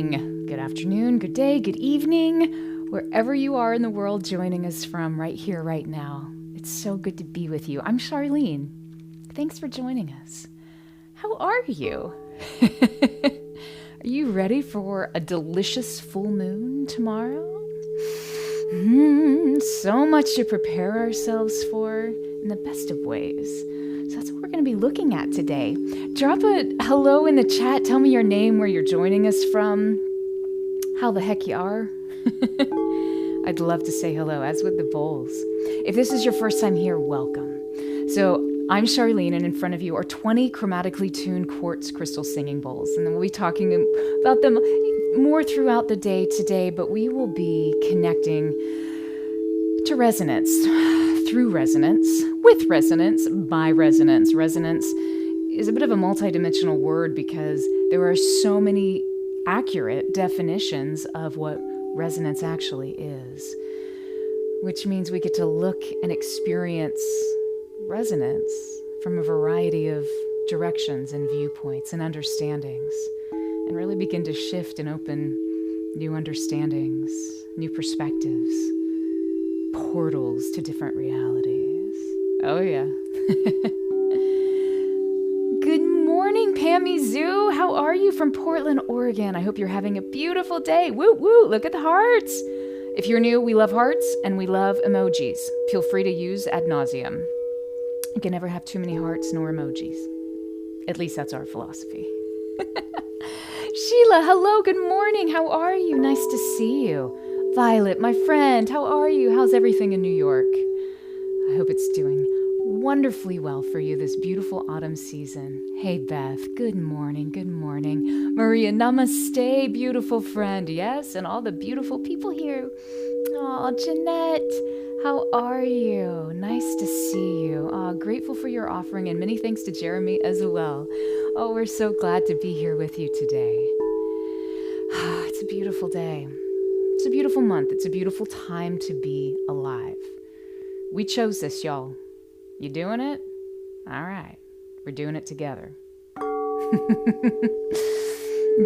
morning, good afternoon, good day, good evening, wherever you are in the world joining us from right here, right now. It's so good to be with you. I'm Charlene. Thanks for joining us. How are you? Are you ready for a delicious full moon tomorrow? So much to prepare ourselves for in the best of ways. So that's what we're going to be looking at today. Drop a hello in the chat. Tell me your name, where you're joining us from, how the heck you are. I'd love to say hello, as would the bowls. If this is your first time here, welcome. So I'm Charlene, and in front of you are 20 chromatically tuned quartz crystal singing bowls. And then we'll be talking about them more throughout the day today, but we will be connecting to resonance, through resonance, with resonance, by resonance. Resonance is a bit of a multidimensional word because there are so many accurate definitions of what resonance actually is, which means we get to look and experience resonance from a variety of directions and viewpoints and understandings, and really begin to shift and open new understandings, new perspectives, portals to different realities. Oh yeah. Good morning, Pammy Zoo. How are you from Portland, Oregon? I hope you're having a beautiful day. Woo woo, look at the hearts. If you're new, we love hearts and we love emojis. Feel free to use ad nauseum. You can never have too many hearts nor emojis. At least that's our philosophy. Sheila, hello, good morning. How are you? Nice to see you. Violet, my friend, how are you? How's everything in New York? I hope it's doing wonderfully well for you this beautiful autumn season. Hey, Beth, good morning, good morning. Maria, namaste, beautiful friend. Yes, and all the beautiful people here. Oh, Jeanette, how are you? Nice to see you. Grateful for your offering, and many thanks to Jeremy as well. Oh, we're so glad to be here with you today. It's a beautiful day. It's a beautiful month. It's a beautiful time to be alive. We chose this, y'all. You doing it? All right. We're doing it together.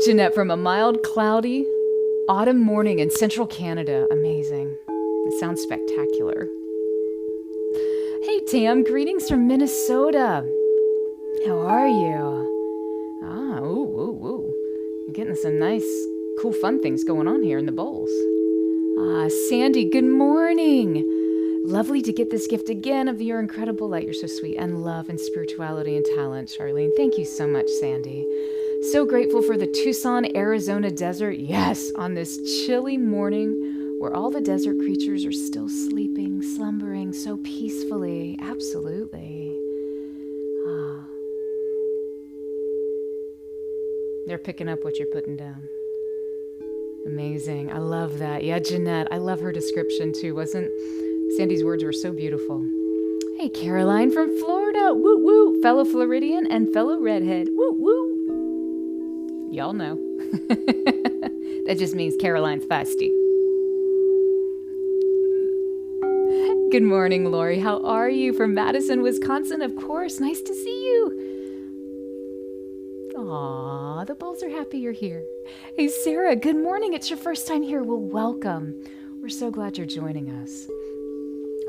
Jeanette, from a mild, cloudy autumn morning in central Canada. Amazing. It sounds spectacular. Hey, Tam. Greetings from Minnesota. How are you? You're getting some nice, cool, fun things going on here in the bowls. Sandy, good morning. Lovely to get this gift again of your incredible light. You're so sweet, and love and spirituality and talent, Charlene. Thank you so much, Sandy. So grateful for the Tucson, Arizona desert. Yes, on this chilly morning where all the desert creatures are still sleeping, slumbering so peacefully. Absolutely. They're picking up what you're putting down. Amazing. I love that. Yeah, Jeanette, I love her description too. Sandy's words were so beautiful. Hey, Caroline from Florida. Woo woo. Fellow Floridian and fellow redhead. Woo woo. Y'all know. That just means Caroline's feisty. Good morning, Lori. How are you? From Madison, Wisconsin, of course. Nice to see you. Aw, the bulls are happy you're here. Hey, Sarah, good morning. It's your first time here. Well, welcome. We're so glad you're joining us.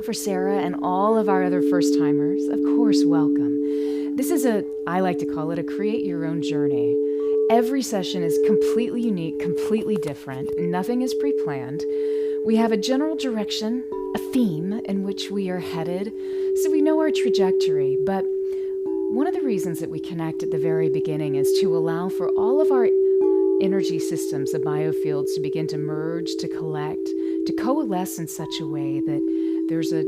For Sarah and all of our other first-timers, of course, welcome. This is I like to call it a create your own journey. Every session is completely unique, completely different. Nothing is pre-planned. We have a general direction, a theme in which we are headed, so we know our trajectory. But one of the reasons that we connect at the very beginning is to allow for all of our energy systems, the biofields, to begin to merge, to collect, to coalesce in such a way that there's a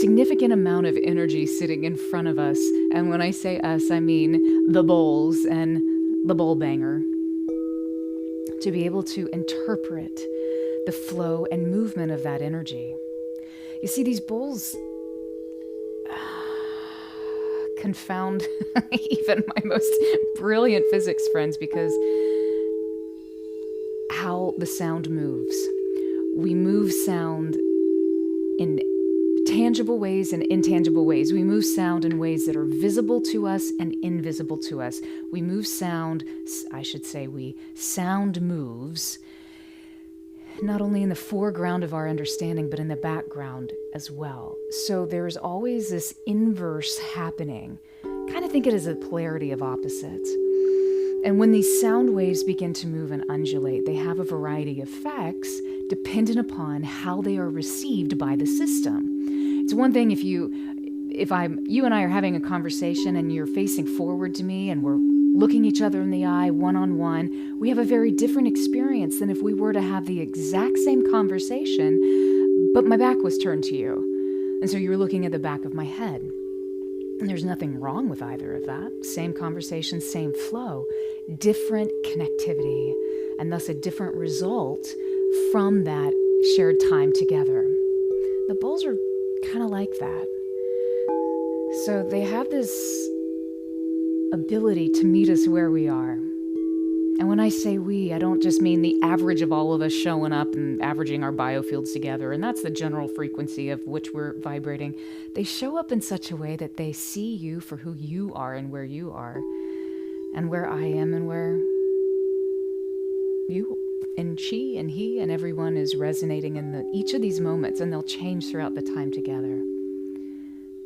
significant amount of energy sitting in front of us. And when I say us, I mean the bowls and the bowl banger. To be able to interpret the flow and movement of that energy. You see, these bowls confound even my most brilliant physics friends because how the sound moves. We move sound in tangible ways and intangible ways. We move sound in ways that are visible to us and invisible to us. We move sound, sound moves not only in the foreground of our understanding, but in the background as well. So there's always this inverse happening. Kind of think it as a polarity of opposites. And when these sound waves begin to move and undulate, they have a variety of effects dependent upon how they are received by the system. It's one thing if you and I are having a conversation and you're facing forward to me and we're looking each other in the eye one-on-one, we have a very different experience than if we were to have the exact same conversation, but my back was turned to you. And so you were looking at the back of my head. And there's nothing wrong with either of that. Same conversation, same flow, different connectivity, and thus a different result from that shared time together. The bulls are kind of like that. So they have this ability to meet us where we are. And when I say we, I don't just mean the average of all of us showing up and averaging our biofields together, and that's the general frequency of which we're vibrating. They show up in such a way that they see you for who you are and where you are, and where I am and where you and she and he and everyone is resonating in each of these moments, and they'll change throughout the time together.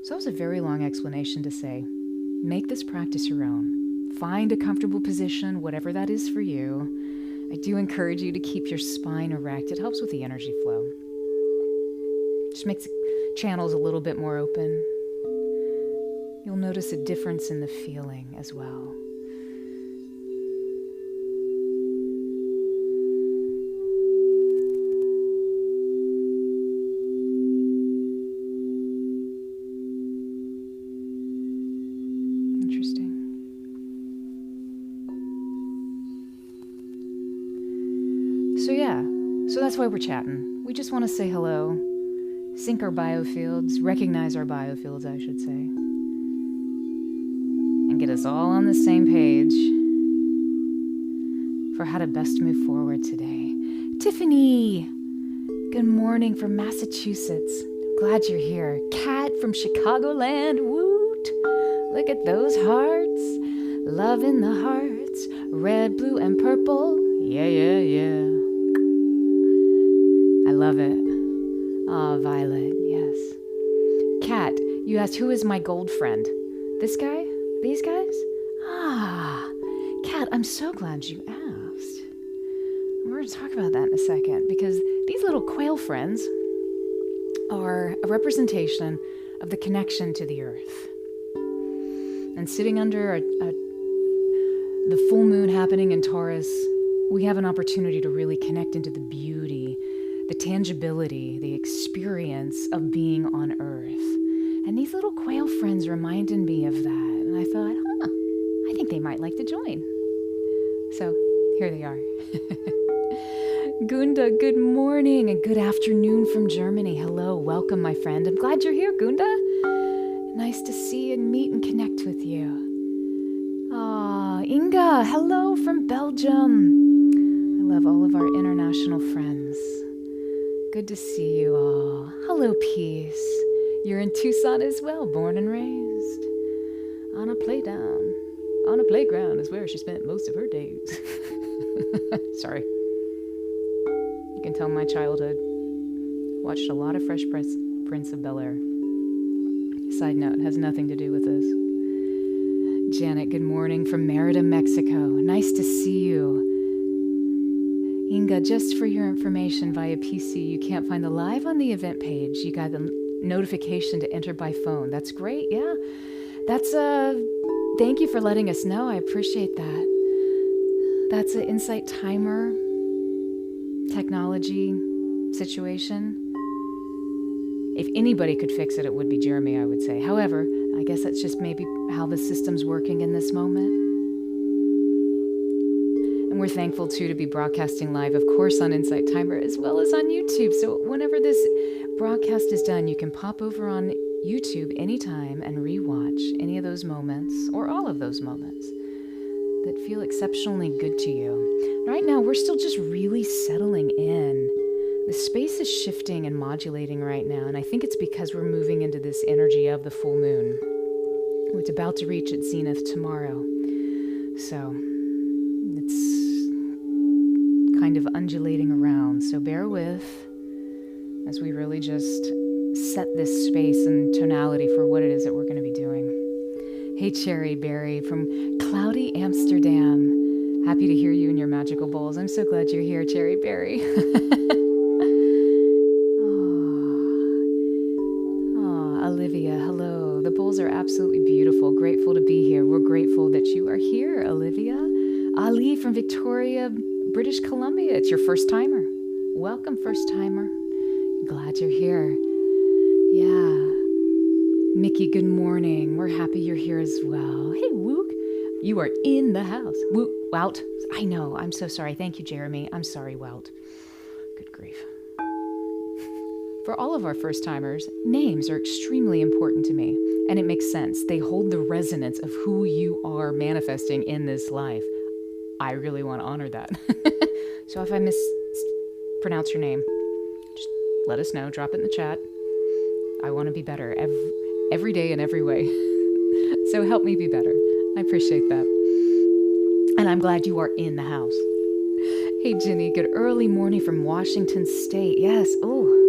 So that was a very long explanation to say, make this practice your own. Find a comfortable position, whatever that is for you. I do encourage you to keep your spine erect. It helps with the energy flow. Just makes channels a little bit more open. You'll notice a difference in the feeling as well. Interesting. So that's why we're chatting. We just want to say hello, sync our biofields, recognize our biofields, I should say, and get us all on the same page for how to best move forward today. Tiffany, good morning from Massachusetts. Glad you're here. Kat from Chicagoland, woot! Look at those hearts, love in the hearts, red, blue, and purple. Yeah, yeah, yeah. I love it. Ah, Violet, yes. Kat, you asked, who is my gold friend? This guy? These guys? Ah, Kat, I'm so glad you asked. We're going to talk about that in a second, because these little quail friends are a representation of the connection to the earth. And sitting under the full moon happening in Taurus, we have an opportunity to really connect into the beauty, the tangibility, the experience of being on Earth. And these little quail friends reminded me of that. And I thought, I think they might like to join. So here they are. Gunda, good morning and good afternoon from Germany. Hello, welcome, my friend. I'm glad you're here, Gunda. Nice to see and meet and connect with you. Inga, hello from Belgium. I love all of our international friends. Good to see you all. Hello, Peace. You're in Tucson as well, born and raised. On a playground is where she spent most of her days. Sorry. You can tell my childhood. Watched a lot of Fresh Prince of Bel-Air. Side note, has nothing to do with this. Janet, good morning from Merida, Mexico. Nice to see you. Inga, just for your information via PC, you can't find the live on the event page. You got the notification to enter by phone. That's great, yeah. That's thank you for letting us know. I appreciate that. That's an Insight Timer technology situation. If anybody could fix it, it would be Jeremy, I would say. However, I guess that's just maybe how the system's working in this moment. And we're thankful, too, to be broadcasting live, of course, on Insight Timer, as well as on YouTube. So whenever this broadcast is done, you can pop over on YouTube anytime and rewatch any of those moments, or all of those moments, that feel exceptionally good to you. Right now, we're still just really settling in The space is shifting and modulating right now, and I think it's because we're moving into this energy of the full moon. It's about to reach its zenith tomorrow. So it's kind of undulating around. So bear with as we really just set this space and tonality for what it is that we're going to be doing. Hey, Cherry Berry from cloudy Amsterdam. Happy to hear you in your magical bowls. I'm so glad you're here, Cherry Berry. Olivia, hello. The bowls are absolutely beautiful. Grateful to be here. We're grateful that you are here, Olivia. Ali from Victoria, British Columbia. It's your first timer. Welcome, first timer. Glad you're here. Yeah. Mickey, good morning. We're happy you're here as well. Hey, Wook. You are in the house. Wout. I know. I'm so sorry. Thank you, Jeremy. I'm sorry, Wout. Good grief. For all of our first-timers, names are extremely important to me, and it makes sense. They hold the resonance of who you are manifesting in this life. I really want to honor that. So if I mispronounce your name, just let us know. Drop it in the chat. I want to be better every day in every way. So help me be better. I appreciate that. And I'm glad you are in the house. Hey, Ginny, good early morning from Washington State. Yes. Oh.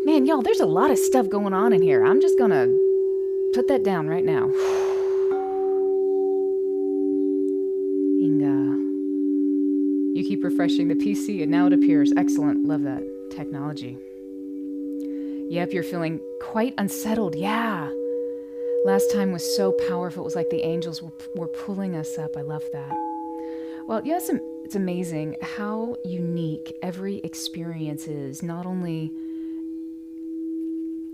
Man, y'all, there's a lot of stuff going on in here. I'm just going to put that down right now. Inga. You keep refreshing the PC and now it appears. Excellent. Love that technology. Yep, you're feeling quite unsettled. Yeah. Last time was so powerful. It was like the angels were pulling us up. I love that. Well, yes, it's amazing how unique every experience is. Not only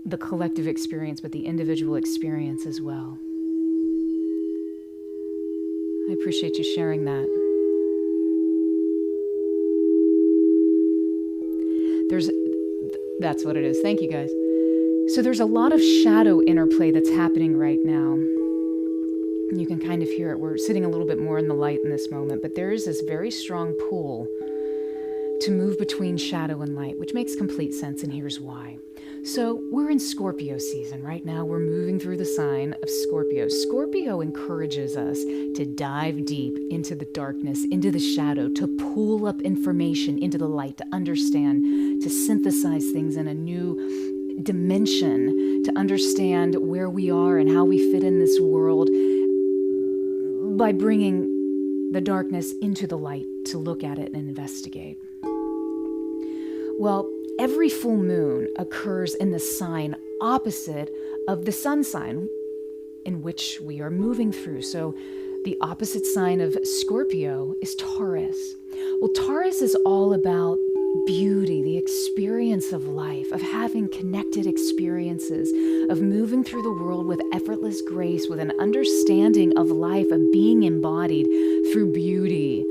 the collective experience, but the individual experience as well. I appreciate you sharing that. That's what it is. Thank you, guys. So there's a lot of shadow interplay that's happening right now. You can kind of hear it. We're sitting a little bit more in the light in this moment, but there is this very strong pull to move between shadow and light, which makes complete sense, and here's why. So we're in Scorpio season right now. We're moving through the sign of Scorpio. Scorpio encourages us to dive deep into the darkness, into the shadow, to pull up information into the light, to understand, to synthesize things in a new dimension, to understand where we are and how we fit in this world by bringing the darkness into the light to look at it and investigate. Well, every full moon occurs in the sign opposite of the sun sign in which we are moving through. So the opposite sign of Scorpio is Taurus. Well, Taurus is all about beauty, the experience of life, of having connected experiences, of moving through the world with effortless grace, with an understanding of life, of being embodied through beauty.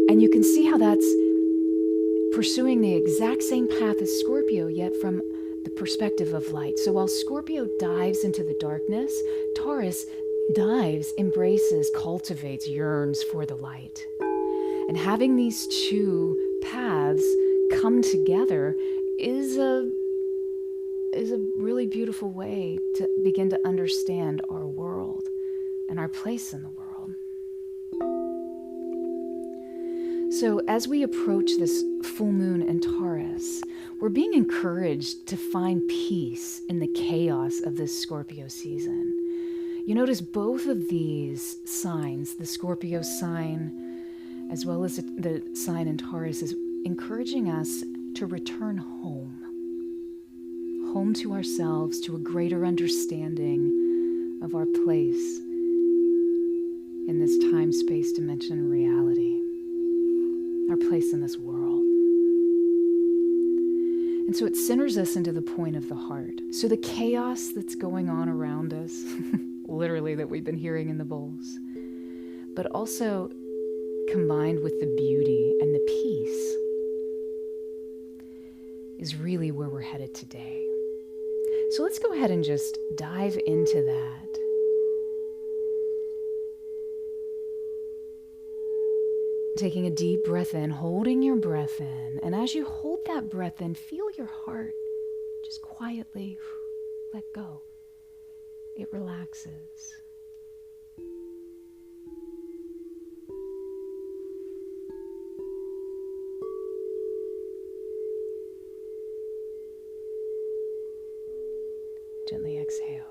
And you can see how that's pursuing the exact same path as Scorpio, yet from the perspective of light. So while Scorpio dives into the darkness, Taurus dives, embraces, cultivates, yearns for the light. And having these two paths come together is a really beautiful way to begin to understand our world and our place in the world. So as we approach this full moon in Taurus, we're being encouraged to find peace in the chaos of this Scorpio season. You notice both of these signs, the Scorpio sign as well as the sign in Taurus, is encouraging us to return home. Home to ourselves, to a greater understanding of our place in this time, space, dimension, reality. Our place in this world. And so it centers us into the point of the heart. So the chaos that's going on around us, literally that we've been hearing in the bowls, but also combined with the beauty and the peace is really where we're headed today. So let's go ahead and just dive into that. Taking a deep breath in, holding your breath in. And as you hold that breath in, feel your heart just quietly let go. It relaxes. Gently exhale.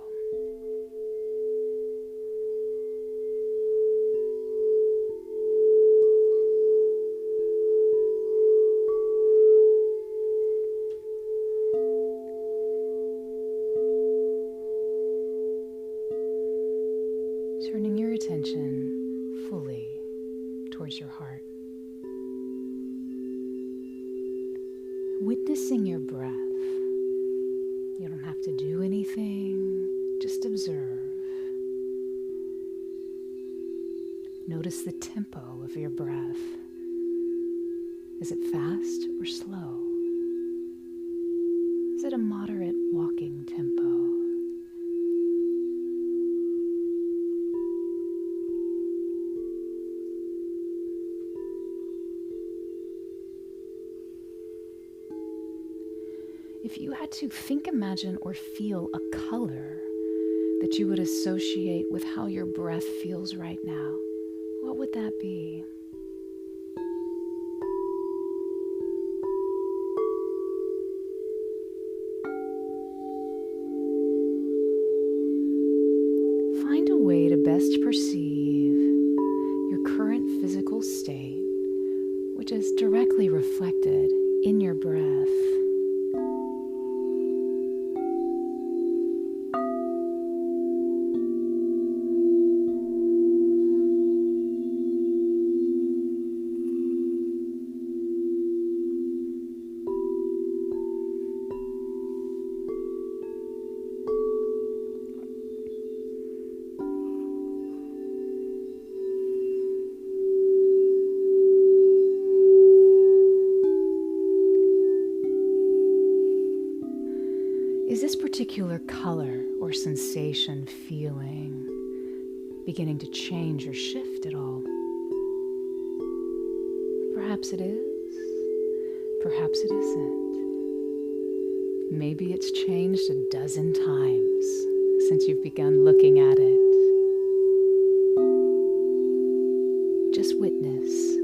Turning your attention fully towards your heart. Witnessing your breath. You don't have to do anything, just observe. Notice the tempo of your breath. Is it fast or slow? Is it a moderate walking tempo? If you had to think, imagine, or feel a color that you would associate with how your breath feels right now, what would that be? Find a way to best perceive your current physical state, which is directly reflected in your breath. Is this particular color or sensation, feeling, beginning to change or shift at all? Perhaps it is, perhaps it isn't. Maybe it's changed a dozen times since you've begun looking at it. Just witness.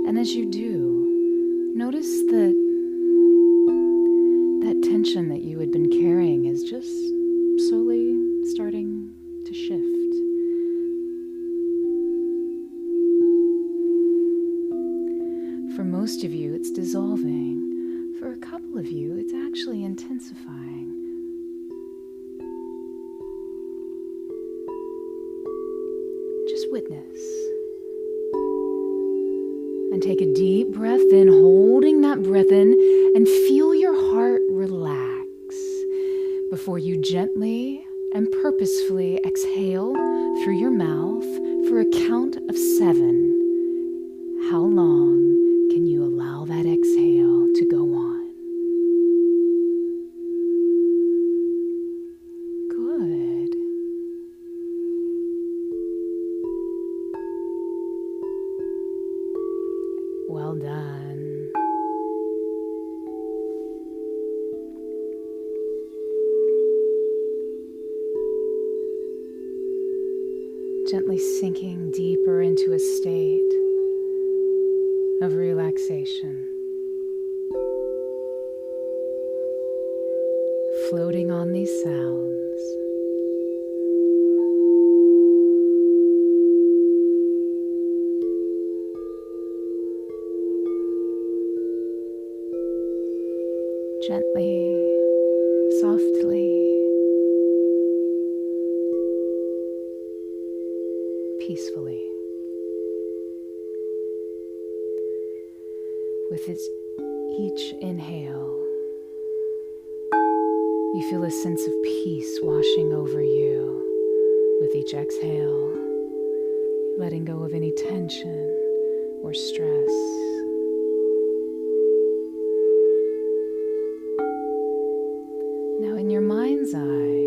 And as you do, notice that tension that you had been carrying is just slowly starting to shift. For most of you, it's dissolving. For a couple of you, it's actually intensifying. Just witness. And take a deep breath in, holding that breath in, and feel your heart relax before you gently and purposefully exhale through your mouth for a count of 7. How long can you allow that exhale to go on? Good. Well done. Gently sinking deeper into a state of relaxation. Floating on these sounds. Gently, softly, peacefully. With each inhale, you feel a sense of peace washing over you. With each exhale, letting go of any tension or stress. Now, in your mind's eye,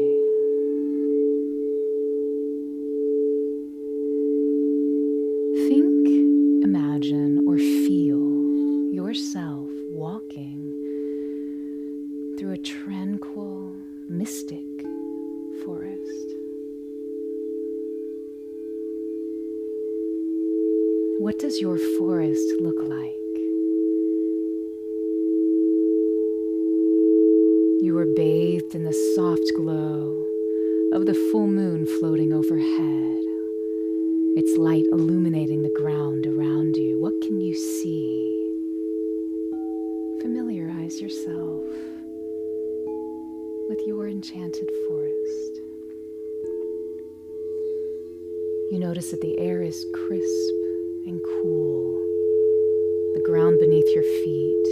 tranquil, mystic forest. What does your forest look like? You are bathed in the soft glow of the full moon floating overhead, its light illuminating the ground around you. What can you see? Familiarize yourself with your enchanted forest. You notice that the air is crisp and cool. The ground beneath your feet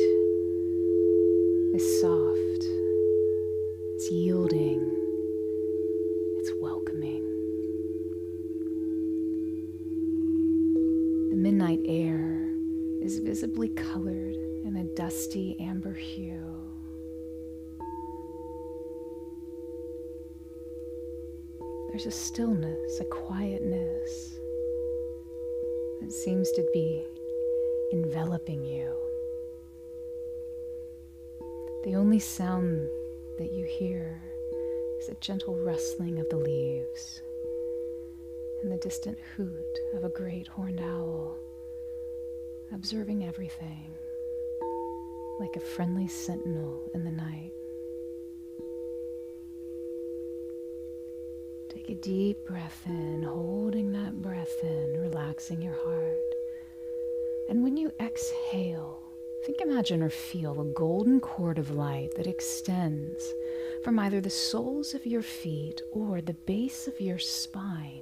is soft. It's yielding. It's welcoming. The midnight air is visibly colored in a dusty amber hue. There's a stillness, a quietness that seems to be enveloping you. The only sound that you hear is a gentle rustling of the leaves and the distant hoot of a great horned owl, observing everything like a friendly sentinel in the night. Take a deep breath in, holding that breath in, relaxing your heart. And when you exhale, imagine or feel a golden cord of light that extends from either the soles of your feet or the base of your spine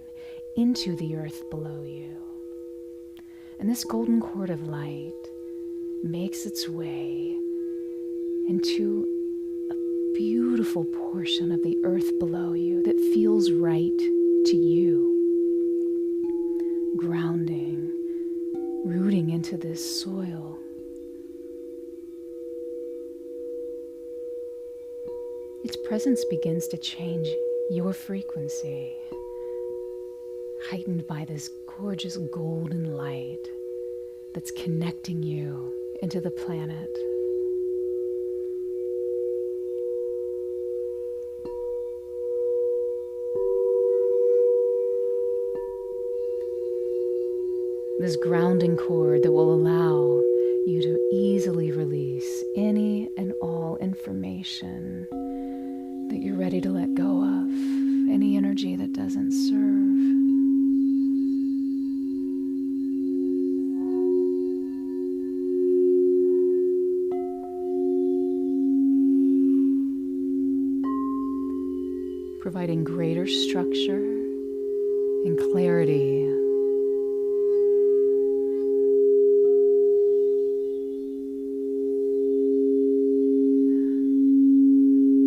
into the earth below you. And this golden cord of light makes its way into a beautiful portion of the earth below you that feels right to you. Grounding, rooting into this soil. Its presence begins to change your frequency, heightened by this gorgeous golden light that's connecting you into the planet. This grounding cord that will allow you to easily release any and all information that you're ready to let go of, any energy that doesn't serve. Providing greater structure and clarity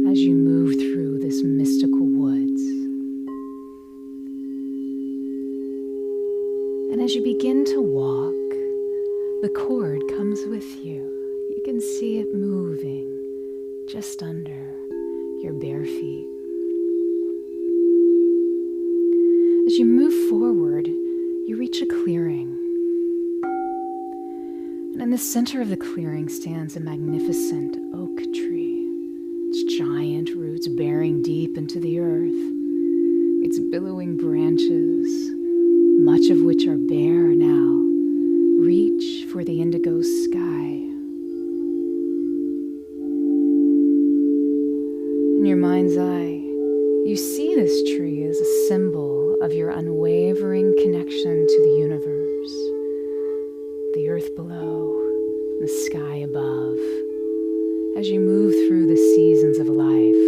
as you move through this mystical woods. And as you begin to walk, the cord comes with you. You can see it moving just under your bare feet. As you move forward, you reach a clearing. And in the center of the clearing stands a magnificent oak tree. Its giant roots bearing deep into the earth, its billowing branches, much of which are bare now, reach for the indigo sky. In your mind's eye, you see this tree as a symbol of your unwavering connection to the universe, the earth below, the sky above. As you move through the seasons of life,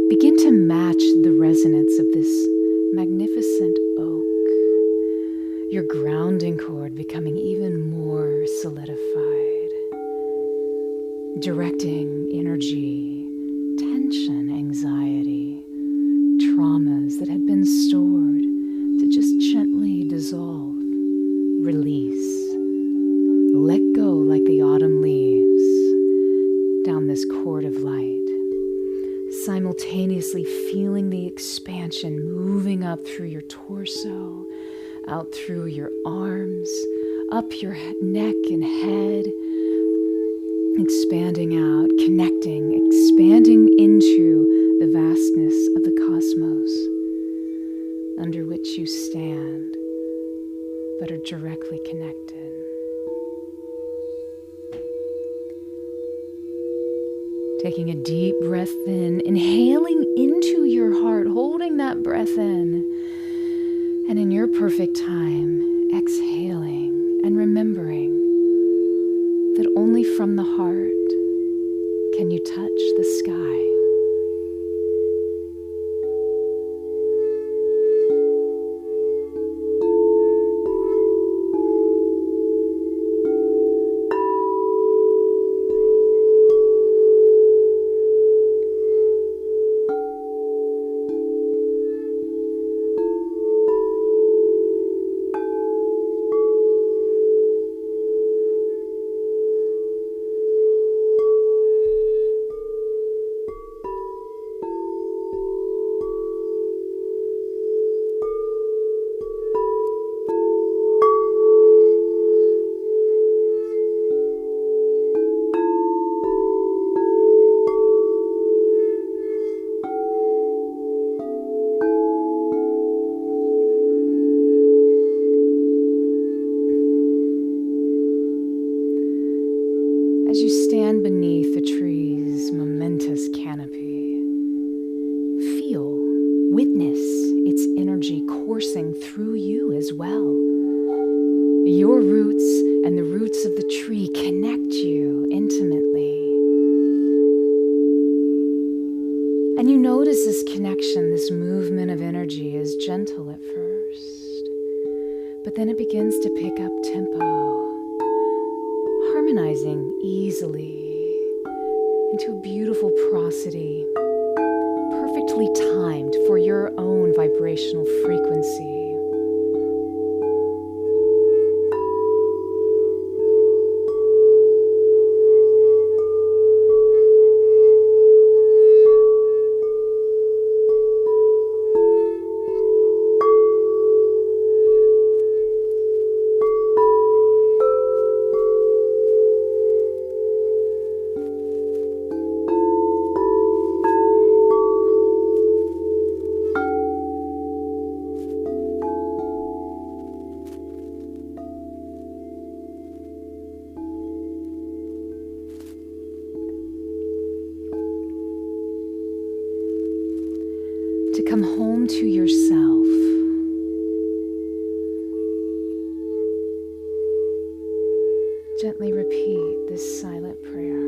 begin to match the resonance of this magnificent oak, your grounding cord becoming even more solidified, directing energy, tension, anxiety, traumas that had been stored to just gently dissolve, release. Let go like the autumn leaves down this cord of light, simultaneously feeling the expansion moving up through your torso, out through your arms, up your neck and head, expanding out, connecting, expanding into the vastness of the cosmos under which you stand, but are directly connected. Taking a deep breath in, inhaling into your heart, holding that breath in, and in your perfect time, exhaling and remembering that only from the heart can you touch the sky. As you stand beneath the tree's momentous canopy, feel, witness its energy coursing through you as well. Your roots and the roots of the tree connect you intimately. And you notice this connection, this movement of energy is gentle at first, but then it begins to pick up tempo, harmonizing easily into a beautiful prosody, perfectly timed for your own vibrational frequency. To come home to yourself. Gently repeat this silent prayer.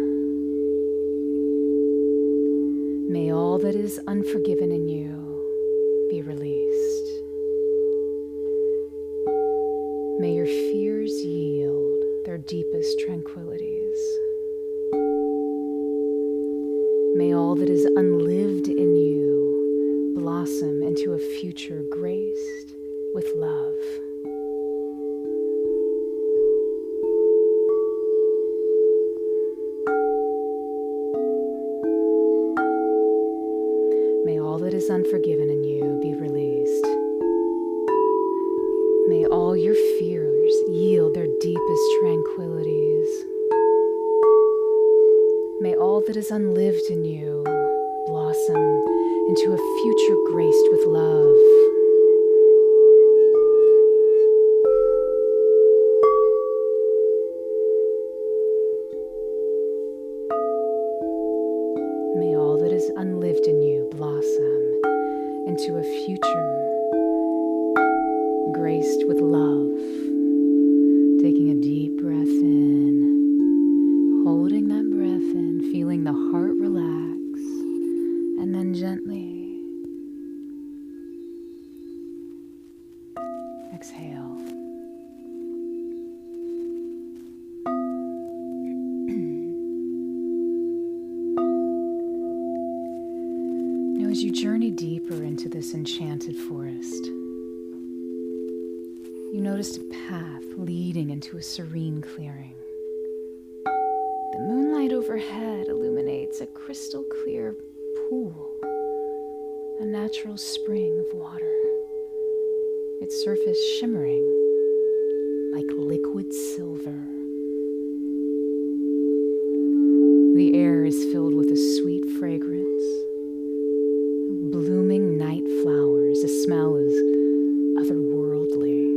May all that is unforgiven in you be released. May your fears yield their deepest tranquilities. May all that is unlived in you blossom into a future graced with love. May all that is unforgiven in you be released. May all your fears yield their deepest tranquilities. May all that is unlived in you blossom into a future graced with love. May all that is unlived in you blossom into a future graced with love. Taking a deep breath in, holding that breath in, feeling the heart relax, and then gently exhale. Now, as you journey deeper into this enchanted forest, you noticed a path leading into a serene clearing. The moonlight overhead illuminates a crystal clear pool, a natural spring of water, its surface shimmering like liquid silver. The air is filled with a sweet fragrance of blooming night flowers. The smell is otherworldly.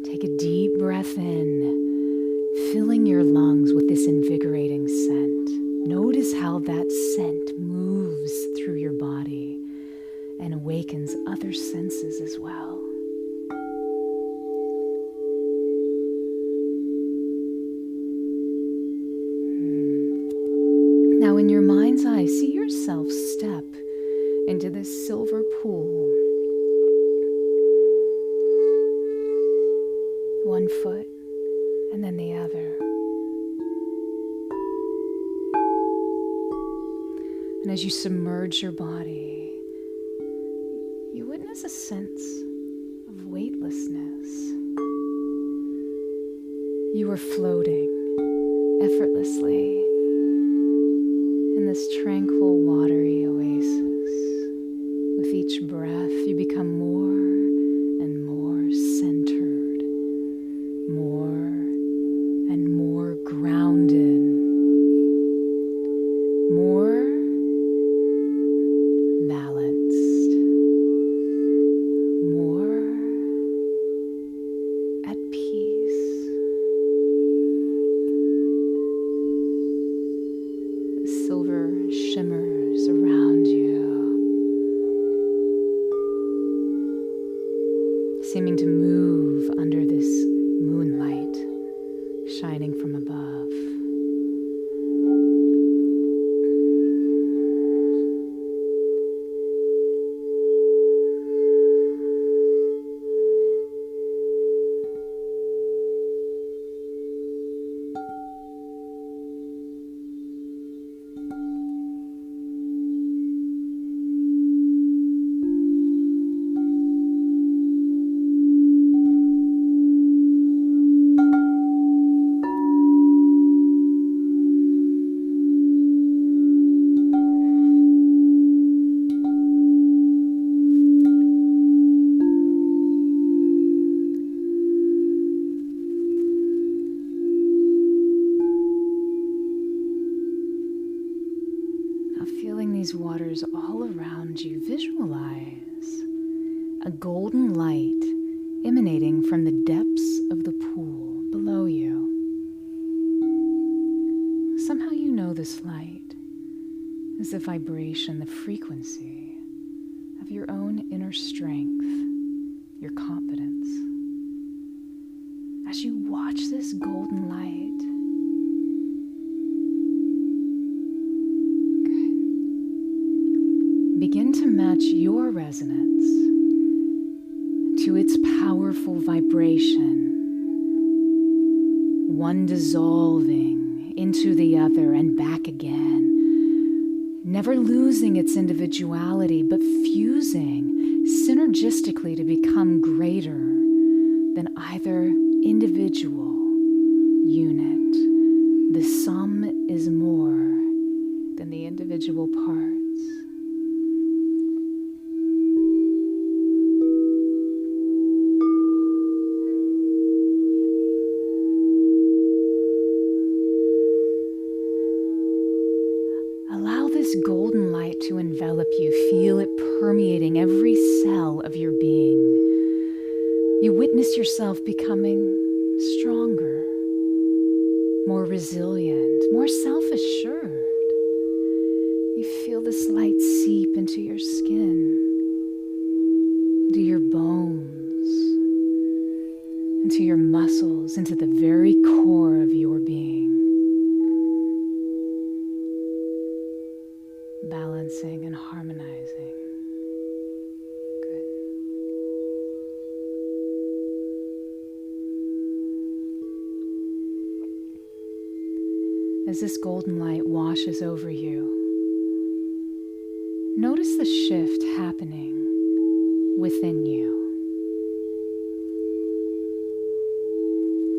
Take a deep breath in, filling your lungs with this invigorating scent. Notice how that scent moves through your body and awakens other senses as well. Now, in your mind's eye, see yourself step into this silver pool. One foot and then the other. And as you submerge your body, you witness a sense of weightlessness. You are floating effortlessly in this tranquil, watery oasis. With each breath, you become more and more centered, more and more grounded, more balanced, more at peace. The silver shimmers around you, seeming to move under this moonlight shining from above. These waters all around you, visualize a golden light emanating from the depths of the pool below you. Somehow you know this light is the vibration, the frequency of your own inner strength, your confidence. As you watch this golden light, begin to match your resonance to its powerful vibration, one dissolving into the other and back again, never losing its individuality, but fusing synergistically to become greater than either individual unit. The sum is more than the individual parts. Golden light to envelop you. Feel it permeating every cell of your being. You witness yourself becoming stronger, more resilient, more self-assured. You feel this light seep into your skin, into your bones, into your muscles, into the very core of your being. Balancing and harmonizing. Good. As this golden light washes over you, notice the shift happening within you.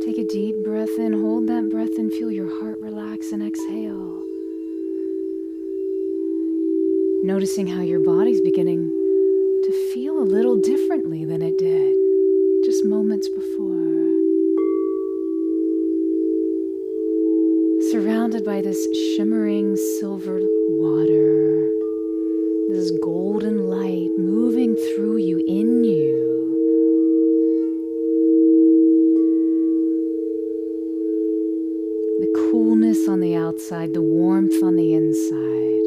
Take a deep breath in, hold that breath and feel your heart relax and exhale. Noticing how your body's beginning to feel a little differently than it did just moments before. This surrounded by this shimmering silver water, this golden light moving through you, in you. The coolness on the outside, the warmth on the inside.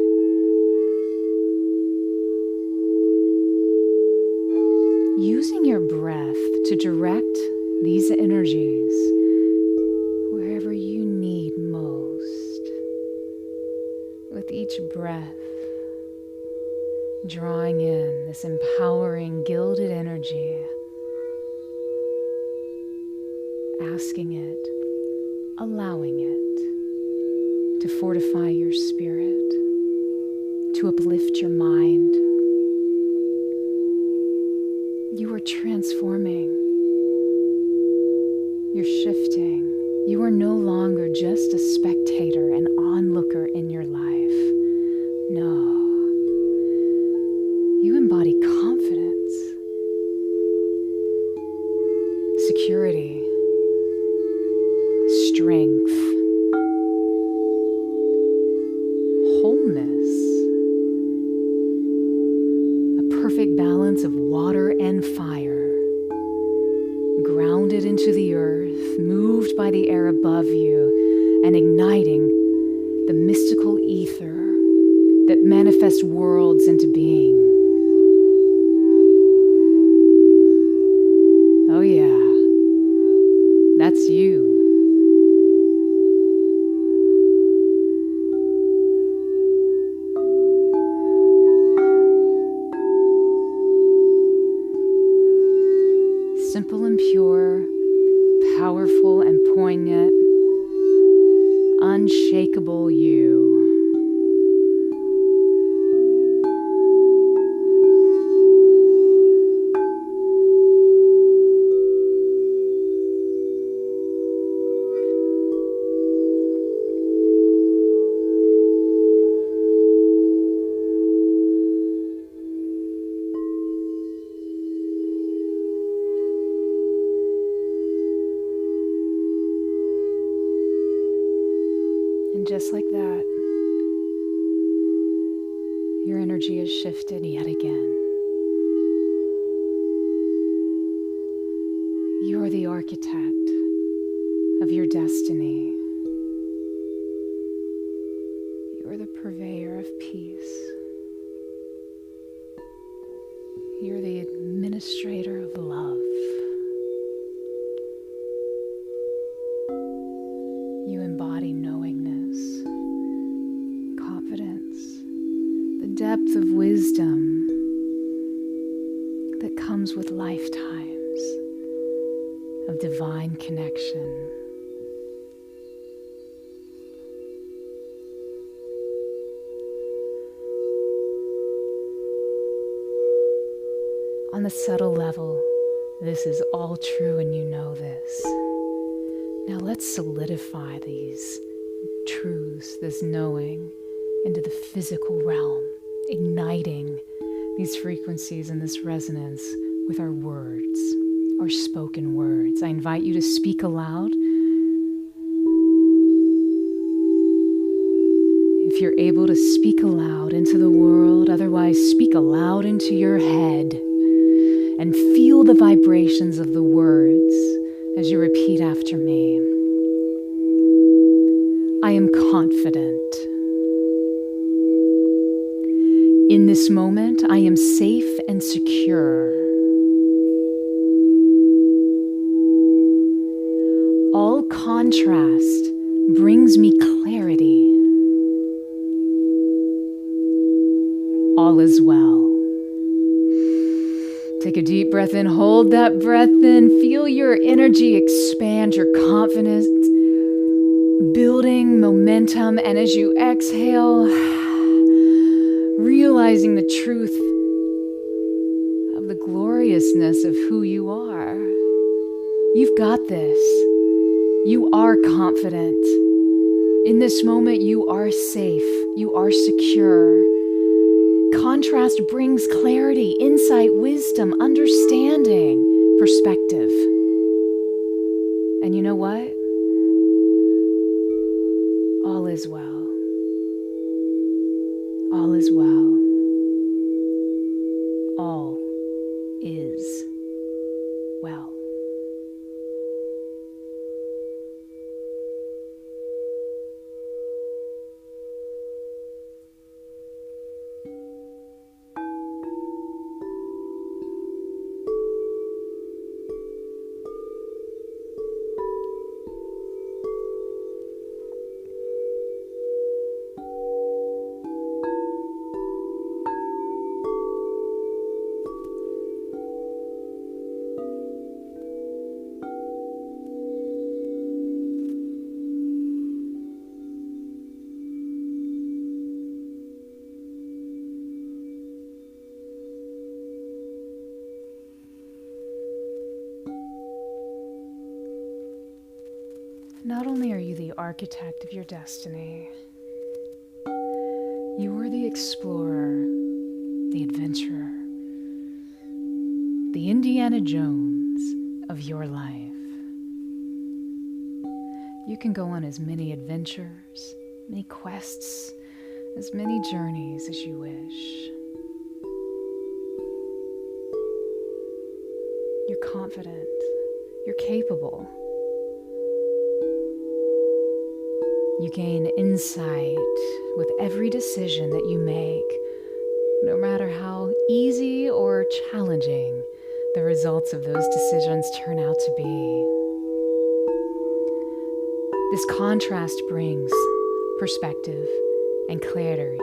Using your breath to direct these energies wherever you need most. With each breath, drawing in this empowering, gilded energy, asking it, allowing it to fortify your spirit, to uplift your mind. You are transforming. You're shifting. You are no longer just a spectator, an onlooker in your life. No. You embody confidence, security, strength, wholeness, a perfect balance of water and fire, grounded into the earth, moved by the air above you, and igniting the mystical ether that manifests worlds into being. Oh yeah, that's you. Simple and pure, powerful and poignant, unshakable you. Just like that, your energy is shifted yet again. You are the architect of your destiny. You are the purveyor of peace. You're the administrator of love. You embody knowingness, confidence, the depth of wisdom that comes with lifetimes of divine connection. On the subtle level, this is all true and you know this. Now let's solidify these truths, this knowing, into the physical realm, igniting these frequencies and this resonance with our words, our spoken words. I invite you to speak aloud. If you're able to speak aloud into the world, otherwise speak aloud into your head and feel the vibrations of the words as you repeat after me. I am confident. In this moment, I am safe and secure. All contrast brings me clarity. All is well. Take a deep breath in, hold that breath in, feel your energy expand, your confidence building momentum, and as you exhale, realizing the truth of the gloriousness of who you are. You've got this. You are confident. In this moment, you are safe. You are secure. Contrast brings clarity, insight, wisdom, understanding, perspective. And you know what? All is well. All is well. Not only are you the architect of your destiny, you are the explorer, the adventurer, the Indiana Jones of your life. You can go on as many adventures, many quests, as many journeys as you wish. You're confident, you're capable. You gain insight with every decision that you make, no matter how easy or challenging the results of those decisions turn out to be. This contrast brings perspective and clarity.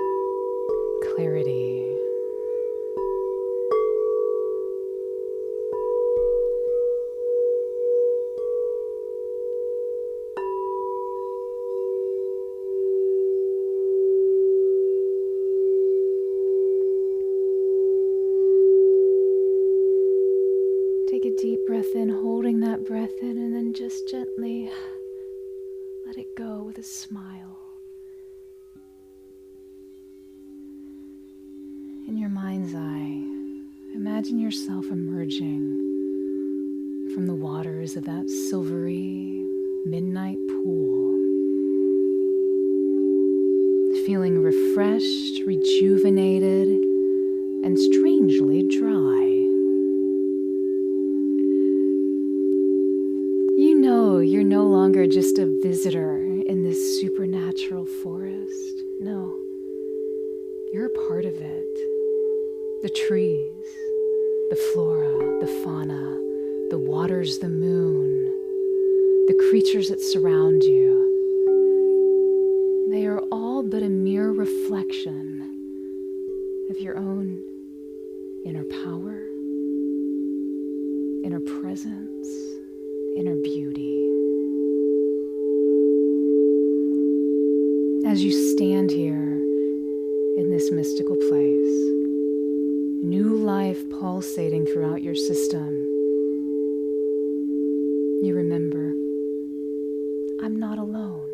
Take a deep breath in, holding that breath in, and then just gently let it go with a smile. In your mind's eye, imagine yourself emerging from the waters of that silvery midnight pool, feeling refreshed, rejuvenated, and strangely dry. You know you're no longer just a visitor in this supernatural forest. No, you're a part of it. The trees, the flora, the fauna, the waters, the moon, the creatures that surround you. They are all but a mere reflection of your own inner power, inner presence, inner beauty. As you stand here in this mystical place, new life pulsating throughout your system, you remember, I'm not alone.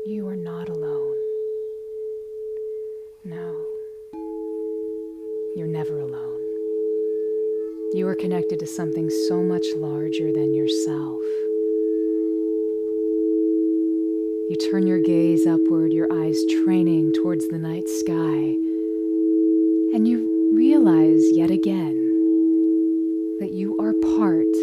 You are not alone. No, you're never alone. You are connected to something so much larger than yourself. You turn your gaze upward, your eyes training towards the night sky, and you realize yet again that you are part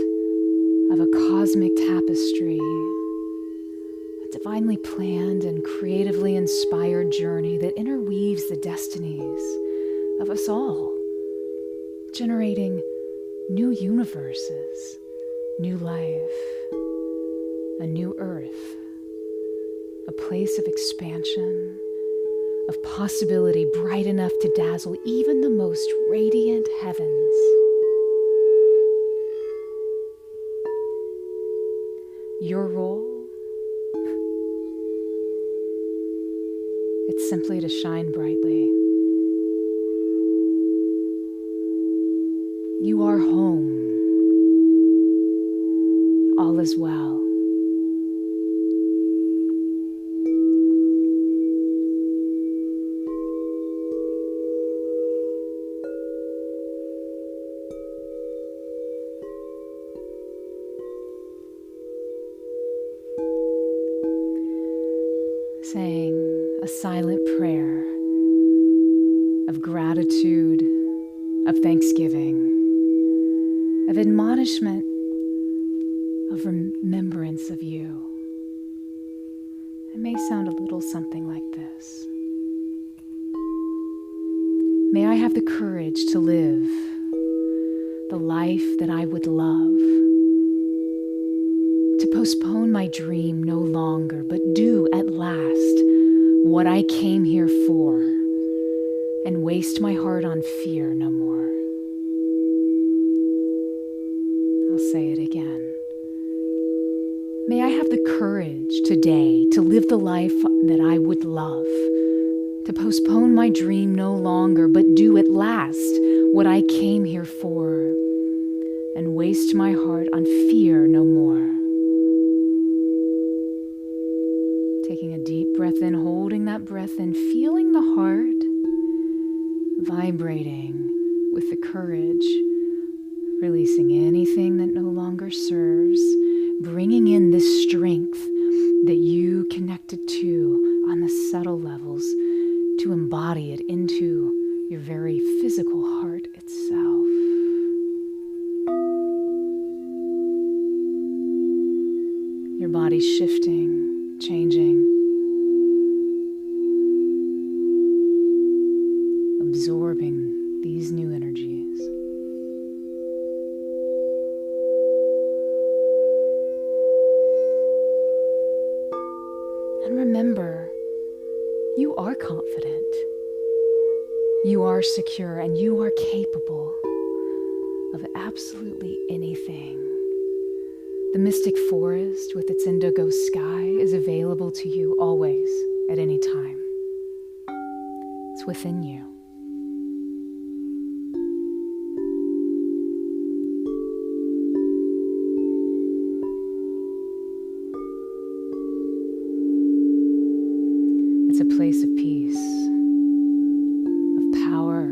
of a cosmic tapestry, a divinely planned and creatively inspired journey that interweaves the destinies of us all, generating new universes, new life, a new earth, a place of expansion, of possibility bright enough to dazzle even the most radiant heavens. Your role? It's simply to shine brightly. You are home. All is well. Saying a silent prayer of gratitude, of thanksgiving, of admonishment, of remembrance of you. It may sound a little something like this. May I have the courage to live the life that I would love, to postpone my dream no longer, but do at last what I came here for, and waste my heart on fear no more. I'll say it again. May I have the courage today to live the life that I would love, to postpone my dream no longer, but do at last what I came here for, and waste my heart on fear no more. Taking a deep breath in, holding that breath in, feeling the heart vibrating with the courage, releasing anything that no longer serves, bringing in this strength that you connected to on the subtle levels to embody it into your very physical heart itself. Your body's shifting, changing, absorbing these new energies. And remember, you are confident, you are secure, and you are capable of absolutely anything. The mystic forest with its indigo sky is available to you always, at any time. It's within you. It's a place of peace, of power,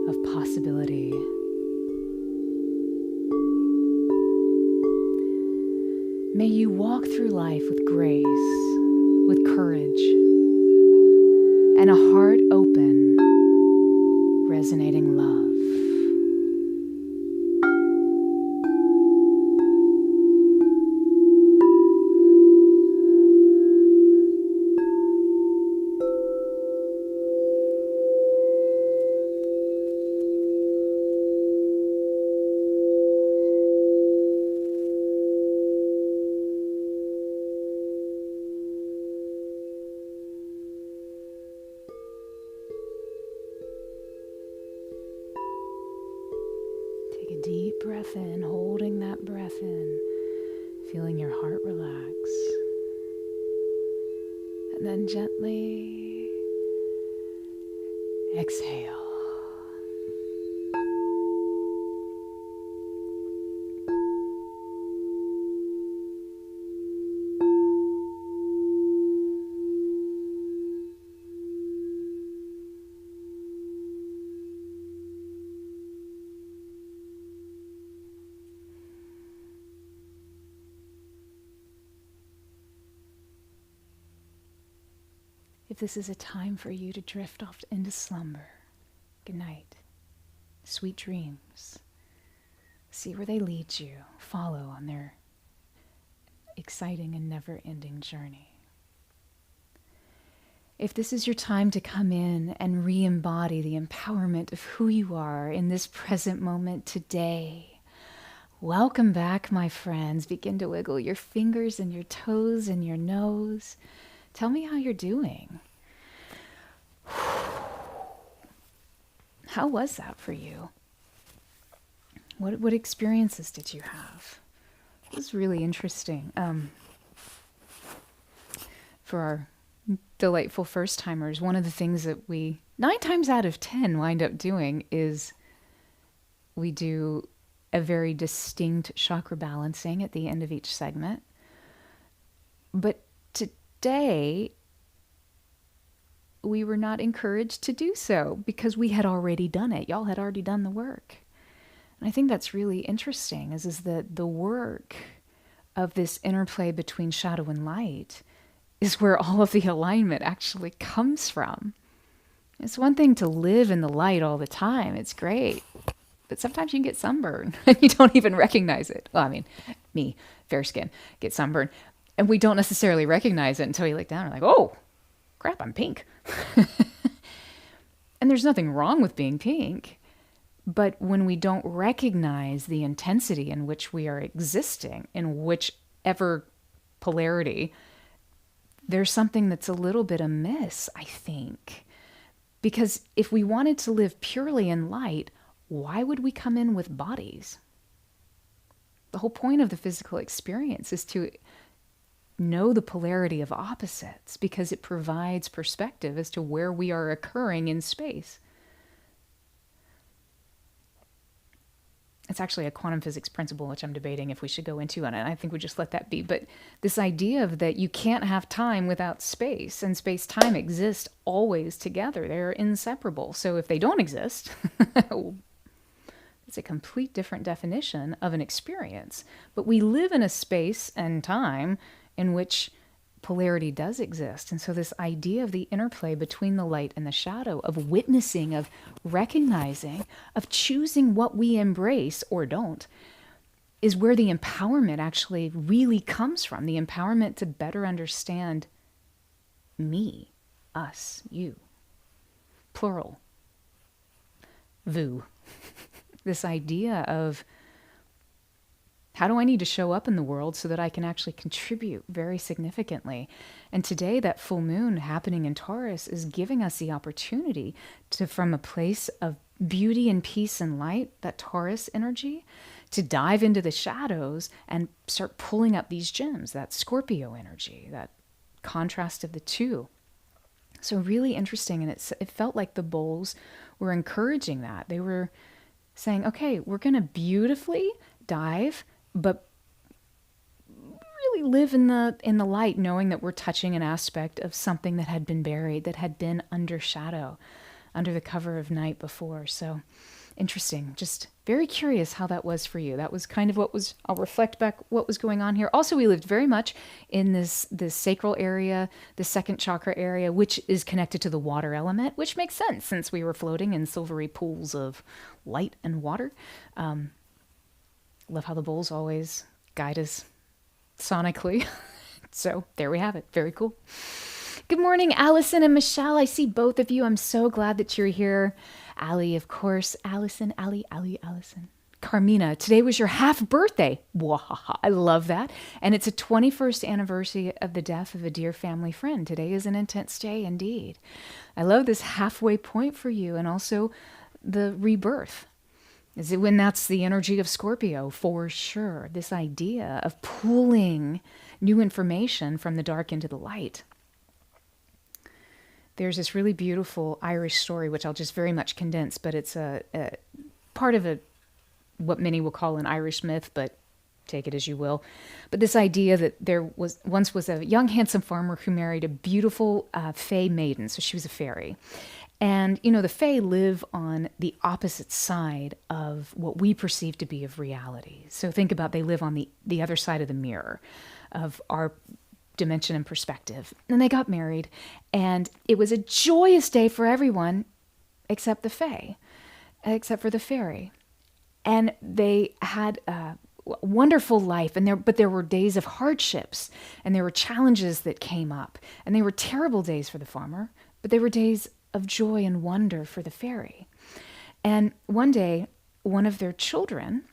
of possibility. May you walk through life with grace, with courage, and a heart open, resonating love. Deep breath in, holding that breath in, feeling your heart relax. And then gently exhale. If this is a time for you to drift off into slumber, good night, sweet dreams. See where they lead you. Follow on their exciting and never-ending journey. If this is your time to come in and re-embody the empowerment of who you are in this present moment today, welcome back, my friends. Begin to wiggle your fingers and your toes and your nose. Tell me how you're doing. How was that for you? What experiences did you have? It was really interesting. For our delightful first-timers, one of the things that we 9 times out of 10 wind up doing is we do a very distinct chakra balancing at the end of each segment. But today, we were not encouraged to do so because we had already done it. Y'all had already done the work. And I think that's really interesting, is that the work of this interplay between shadow and light is where all of the alignment actually comes from. It's one thing to live in the light all the time. It's great. But sometimes you can get sunburned and you don't even recognize it. Well, I mean, me, fair skin, get sunburned. And we don't necessarily recognize it until you look down and like, oh, crap, I'm pink. And there's nothing wrong with being pink. But when we don't recognize the intensity in which we are existing, in whichever polarity, there's something that's a little bit amiss, I think. Because if we wanted to live purely in light, why would we come in with bodies? The whole point of the physical experience is to know the polarity of opposites because it provides perspective as to where we are occurring in space. It's actually a quantum physics principle, which I'm debating if we should go into, and I think we just let that be. But this idea of that you can't have time without space, and space-time exist always together. They're inseparable. So if they don't exist, it's a complete different definition of an experience. But we live in a space and time in which polarity does exist. And so this idea of the interplay between the light and the shadow, of witnessing, of recognizing, of choosing what we embrace or don't, is where the empowerment actually really comes from. The empowerment to better understand me, us, you, plural, vous. This idea of how do I need to show up in the world so that I can actually contribute very significantly? And today, that full moon happening in Taurus is giving us the opportunity to, from a place of beauty and peace and light, that Taurus energy, to dive into the shadows and start pulling up these gems, that Scorpio energy, that contrast of the two. So really interesting. And it felt like the bowls were encouraging that. They were saying, okay, we're going to beautifully dive, but really live in the light, knowing that we're touching an aspect of something that had been buried, that had been under shadow, under the cover of night before. So interesting. Just very curious how that was for you. That was kind of I'll reflect back what was going on here. Also, we lived very much in this sacral area, the second chakra area, which is connected to the water element, which makes sense since we were floating in silvery pools of light and water. Love how the bowls always guide us sonically. So there we have it. Very cool. Good morning, Allison and Michelle. I see both of you. I'm so glad that you're here. Allie, of course. Allison, Allie, Allison. Carmina, today was your half birthday. Wahaha. I love that. And it's a 21st anniversary of the death of a dear family friend. Today is an intense day indeed. I love this halfway point for you, and also the rebirth. Is it when that's the energy of Scorpio? For sure. This idea of pulling new information from the dark into the light. There's this really beautiful Irish story, which I'll just very much condense, but it's a part of what many will call an Irish myth, but take it as you will. But this idea that there once was a young, handsome farmer who married a beautiful fey maiden. So she was a fairy. And, the fae live on the opposite side of what we perceive to be of reality. So think about, they live on the other side of the mirror of our dimension and perspective. And they got married, and it was a joyous day for everyone except the fae, except for the fairy. And they had a wonderful life, but there were days of hardships, and there were challenges that came up, and they were terrible days for the farmer, but they were days of joy and wonder for the fairy. And one day, one of their children,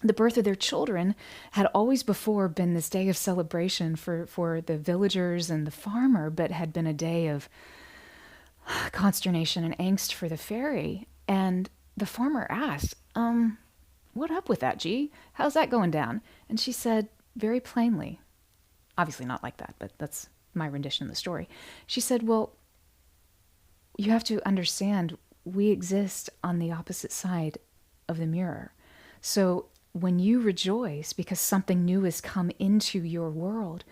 the birth of their children, had always before been this day of celebration for the villagers and the farmer, but had been a day of consternation and angst for the fairy. And the farmer asked, what up with that, G? How's that going down? And she said very plainly, obviously not like that, but that's my rendition of the story. She said, well, you have to understand, we exist on the opposite side of the mirror. So when you rejoice because something new has come into your world,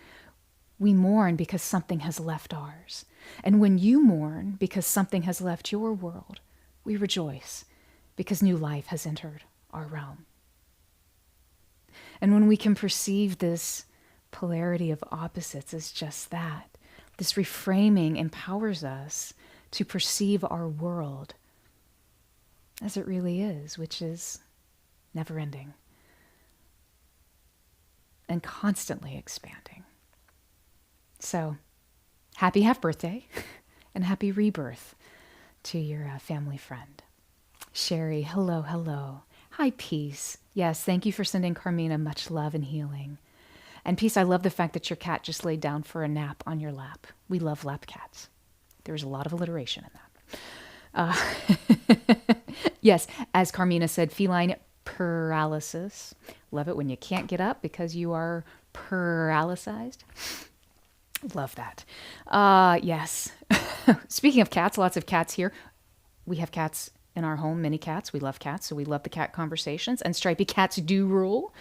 we mourn because something has left ours. And when you mourn because something has left your world, we rejoice because new life has entered our realm. And when we can perceive this polarity of opposites as just that, This reframing empowers us to perceive our world as it really is, which is never ending and constantly expanding. So, happy half birthday and happy rebirth to your family friend. Sherry, hello, hello. Hi, Peace. Yes, thank you for sending Carmina much love and healing. And Peace, I love the fact that your cat just laid down for a nap on your lap. We love lap cats. There's a lot of alliteration in that. Yes, as Carmina said, feline paralysis. Love it when you can't get up because you are paralyzed. Love that. Yes. Speaking of cats, lots of cats here. We have cats in our home, many cats. We love cats, so we love the cat conversations. And stripy cats do rule.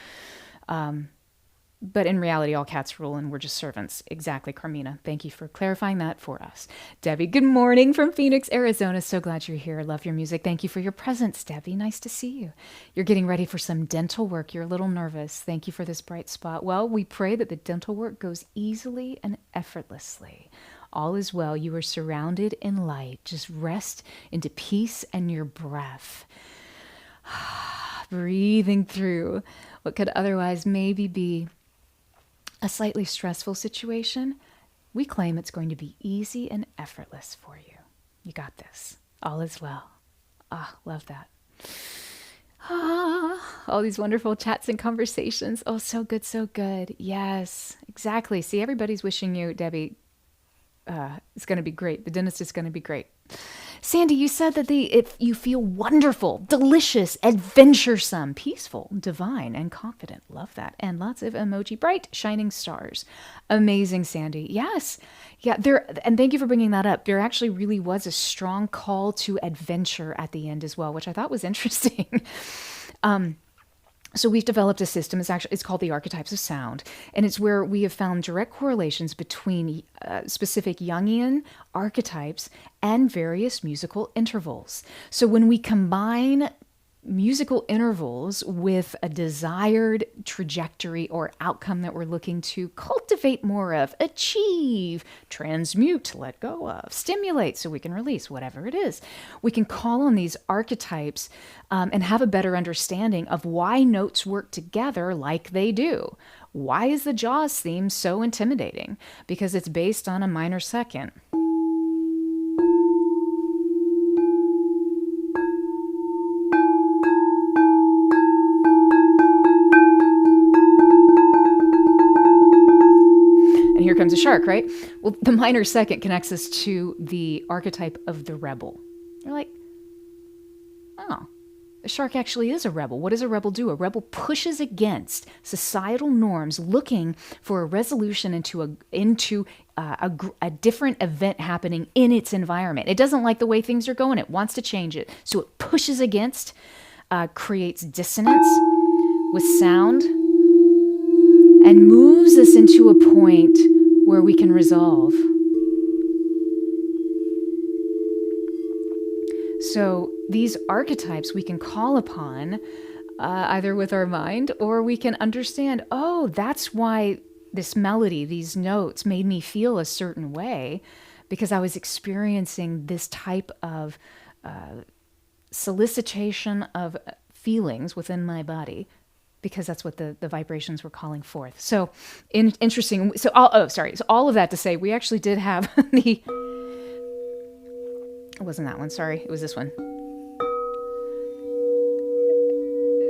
But in reality, all cats rule and we're just servants. Exactly, Carmina. Thank you for clarifying that for us. Debbie, good morning from Phoenix, Arizona. So glad you're here. Love your music. Thank you for your presence, Debbie. Nice to see you. You're getting ready for some dental work. You're a little nervous. Thank you for this bright spot. Well, we pray that the dental work goes easily and effortlessly. All is well. You are surrounded in light. Just rest into peace and your breath. Breathing through what could otherwise maybe be a slightly stressful situation. We claim it's going to be easy and effortless for you. You got this. All is well. Love that. All these wonderful chats and conversations. Oh, so good, so good. Yes, exactly. See, everybody's wishing you, Debbie, it's going to be great. The dentist is going to be great. Sandy, you said that if you feel wonderful, delicious, adventuresome, peaceful, divine, and confident. Love that. And lots of emoji, bright, shining stars. Amazing, Sandy. Yes. Yeah, and thank you for bringing that up. There actually really was a strong call to adventure at the end as well, which I thought was interesting. So we've developed a system. It's called the Archetypes of Sound, and it's where we have found direct correlations between specific Jungian archetypes and various musical intervals. So when we combine musical intervals with a desired trajectory or outcome that we're looking to cultivate more of, achieve, transmute, let go of, stimulate so we can release, whatever it is, we can call on these archetypes and have a better understanding of why notes work together like they do. Why is the Jaws theme so intimidating? Because it's based on a minor second. And here comes a shark, right? Well, the minor second connects us to the archetype of the rebel. You're like, oh, the shark actually is a rebel. What does a rebel do? A rebel pushes against societal norms, looking for a resolution into a different event happening in its environment. It doesn't like the way things are going. It wants to change it. So it pushes against, creates dissonance with sound, and moves us into a point where we can resolve. So these archetypes we can call upon either with our mind, or we can understand, oh, that's why this melody, these notes made me feel a certain way, because I was experiencing this type of solicitation of feelings within my body, because that's what the vibrations were calling forth. So interesting. So all of that to say, we actually did have it wasn't that one, sorry. It was this one.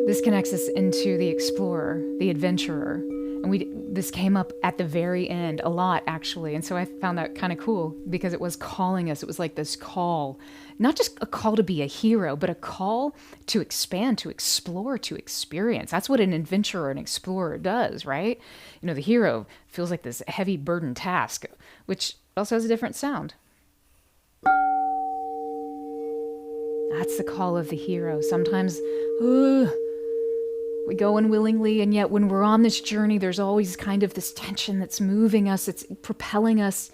This connects us into the explorer, the adventurer. And this came up at the very end a lot, actually. And so I found that kind of cool, because it was calling us. It was like this call, not just a call to be a hero, but a call to expand, to explore, to experience. That's what an adventurer, an explorer does, right? You know, the hero feels like this heavy burden task, which also has a different sound. That's the call of the hero. Sometimes, we go unwillingly, and yet when we're on this journey, there's always kind of this tension that's moving us, it's propelling us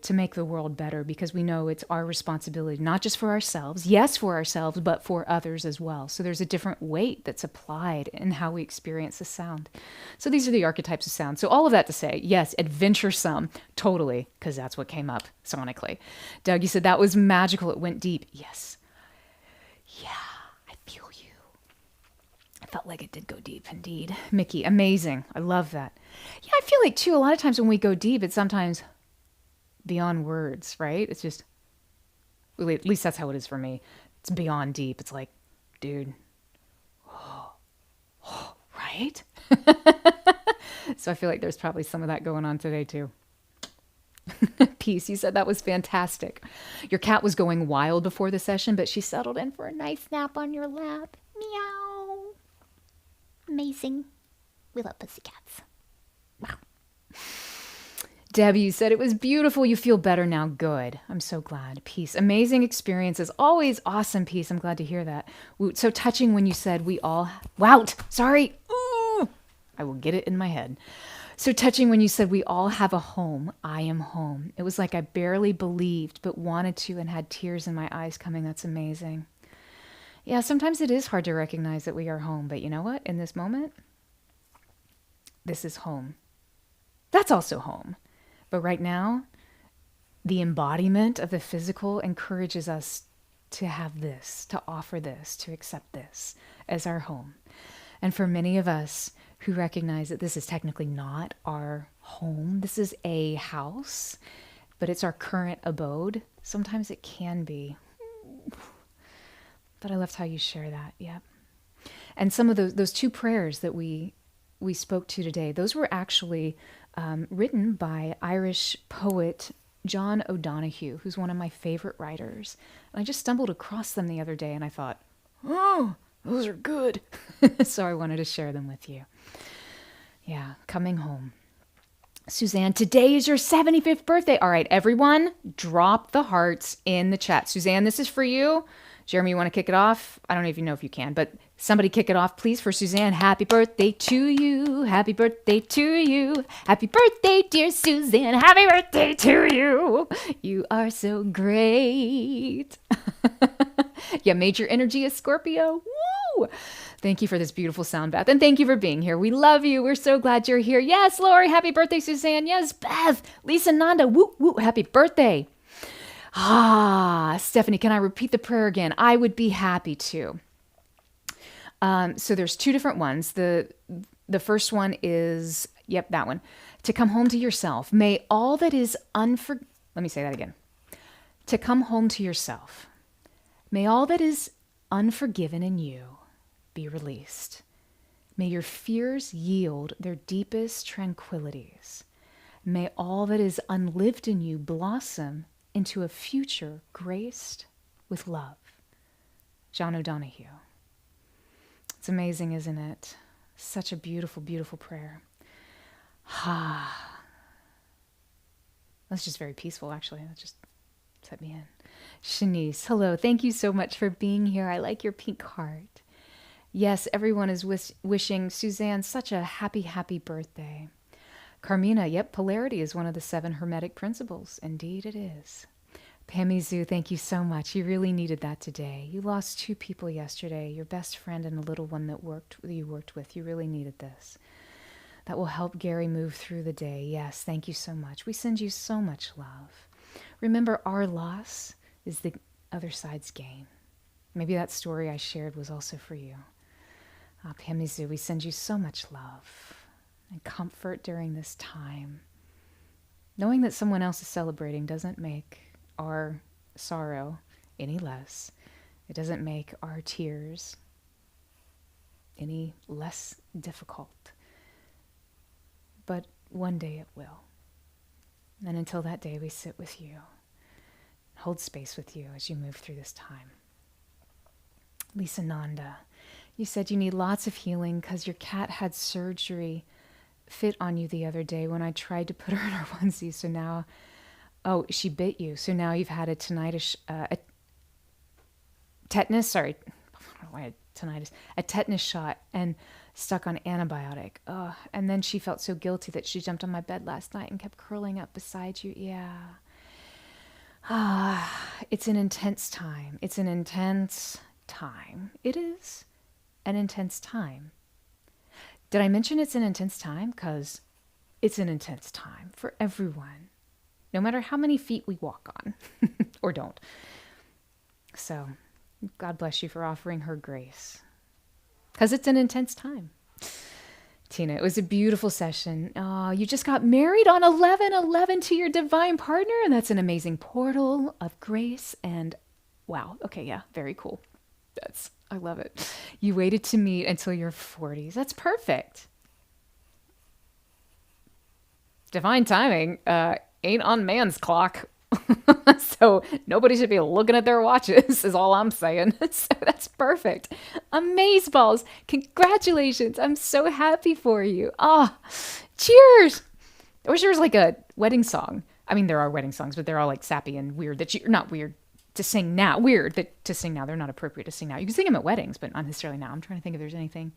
to make the world better, because we know it's our responsibility, not just for ourselves, yes, for ourselves, but for others as well. So there's a different weight that's applied in how we experience the sound. So these are the archetypes of sound. So all of that to say, yes, adventuresome, totally, because that's what came up sonically. Doug, you said that was magical. It went deep. Yes. Yeah, I feel you. I felt like it did go deep indeed. Mickey, amazing. I love that. Yeah, I feel like too, a lot of times when we go deep, it's sometimes beyond words, right? It's just, well, at least that's how it is for me. It's beyond deep. It's like, dude, right? So I feel like there's probably some of that going on today too. Peace, you said that was fantastic. Your cat was going wild before the session, but she settled in for a nice nap on your lap. Meow. Amazing. We love pussycats. Wow. Debbie, you said it was beautiful. You feel better now. Good. I'm so glad. Peace. Amazing experiences. Always awesome. Peace. I'm glad to hear that. So touching when you said we all... Wow. Sorry. Ooh. I will get it in my head. So touching when you said we all have a home. I am home. It was like I barely believed, but wanted to and had tears in my eyes coming. That's amazing. Yeah, sometimes it is hard to recognize that we are home. But you know what? In this moment, this is home. That's also home. But right now, the embodiment of the physical encourages us to have this, to offer this, to accept this as our home. And for many of us who recognize that this is technically not our home, this is a house, but it's our current abode, sometimes it can be. But I loved how you share that, yeah. And some of those two prayers that we spoke to today, those were actually written by Irish poet John O'Donoghue, who's one of my favorite writers. And I just stumbled across them the other day and I thought, oh, those are good. So I wanted to share them with you. Yeah, coming home. Suzanne, today is your 75th birthday. All right, everyone, drop the hearts in the chat. Suzanne, this is for you. Jeremy, you want to kick it off? I don't even know if you can, but somebody kick it off, please, for Suzanne. Happy birthday to you. Happy birthday to you. Happy birthday, dear Suzanne. Happy birthday to you. You are so great. Yeah, major energy is Scorpio. Woo! Thank you for this beautiful sound bath. And thank you for being here. We love you. We're so glad you're here. Yes, Lori, happy birthday, Suzanne. Yes, Beth. Lisa Nanda, woo, woo, happy birthday. Stephanie, can I repeat the prayer again? I would be happy to. So there's two different ones. The first one is, yep, that one. To come home to yourself. May all that is let me say that again. To come home to yourself. May all that is unforgiven in you be released. May your fears yield their deepest tranquilities. May all that is unlived in you blossom into a future graced with love. John O'Donoghue. It's amazing, isn't it? Such a beautiful, beautiful prayer. That's just very peaceful, actually. That just set me in. Shanice, hello. Thank you so much for being here. I like your pink heart. Yes, everyone is wishing Suzanne such a happy, happy birthday. Carmina, yep, polarity is one of the 7 hermetic principles. Indeed it is. Pammy Zoo, thank you so much. You really needed that today. You lost 2 people yesterday, your best friend and a little one that you worked with. You really needed this. That will help Gary move through the day. Yes, thank you so much. We send you so much love. Remember, our loss is the other side's gain. Maybe that story I shared was also for you. Pammy Zoo, we send you so much love and comfort during this time. Knowing that someone else is celebrating doesn't make our sorrow any less. It doesn't make our tears any less difficult. But one day it will. And until that day, we sit with you, hold space with you as you move through this time. Lisa Nanda, you said you need lots of healing because your cat had surgery fit on you the other day when I tried to put her in her onesie. So now, she bit you. So now you've had a tetanus shot and stuck on antibiotic. And then she felt so guilty that she jumped on my bed last night and kept curling up beside you. Yeah. It's an intense time. It's an intense time. It is an intense time. Did I mention it's an intense time? Because it's an intense time for everyone, no matter how many feet we walk on or don't. So God bless you for offering her grace, because it's an intense time. Tina, it was a beautiful session. Oh, you just got married on 11/11 to your divine partner, and that's an amazing portal of grace. And wow, okay, yeah, very cool. I love it. You waited to meet until your 40s. That's perfect. Divine timing ain't on man's clock. So nobody should be looking at their watches is all I'm saying. So that's perfect. Amazeballs. Congratulations. I'm so happy for you. Cheers. I wish there was like a wedding song. I mean, there are wedding songs, but they're all like sappy and weird that you're not weird to sing now. Weird that to sing now. They're not appropriate to sing now. You can sing them at weddings, but not necessarily now. I'm trying to think if there's anything.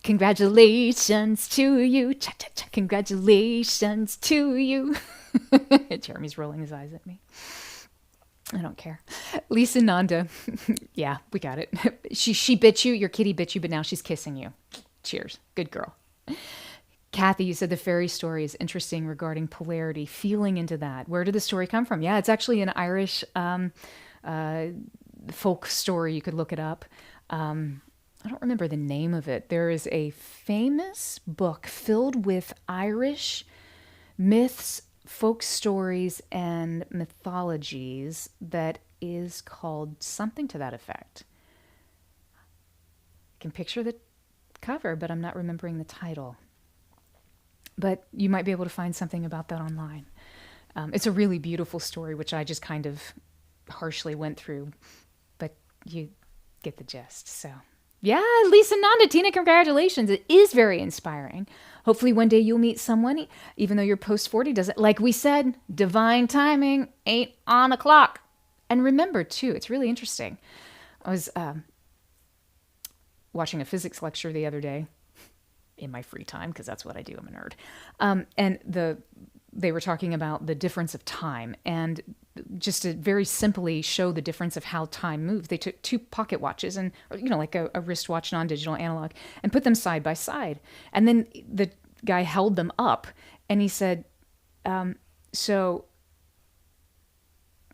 Congratulations to you. Cha-cha-cha. Congratulations to you. Jeremy's rolling his eyes at me. I don't care. Lisa Nanda. Yeah, we got it. She bit you. Your kitty bit you, but now she's kissing you. Cheers. Good girl. Kathy, you said the fairy story is interesting regarding polarity. Feeling into that. Where did the story come from? Yeah, it's actually an Irish folk story. You could look it up. I don't remember the name of it. There is a famous book filled with Irish myths, folk stories, and mythologies that is called something to that effect. I can picture the cover, but I'm not remembering the title. But you might be able to find something about that online. It's a really beautiful story, which I just kind of harshly went through, but you get the gist, so... Yeah, Lisa Nanda, Tina, congratulations. It is very inspiring. Hopefully one day you'll meet someone, even though you're post-40 doesn't. Like we said, divine timing ain't on a clock. And remember, too, it's really interesting. I was watching a physics lecture the other day in my free time, because that's what I do. I'm a nerd. And they were talking about the difference of time, and just to very simply show the difference of how time moves, they took two pocket watches and, like a wristwatch, non-digital analog, and put them side by side. And then the guy held them up and he said, so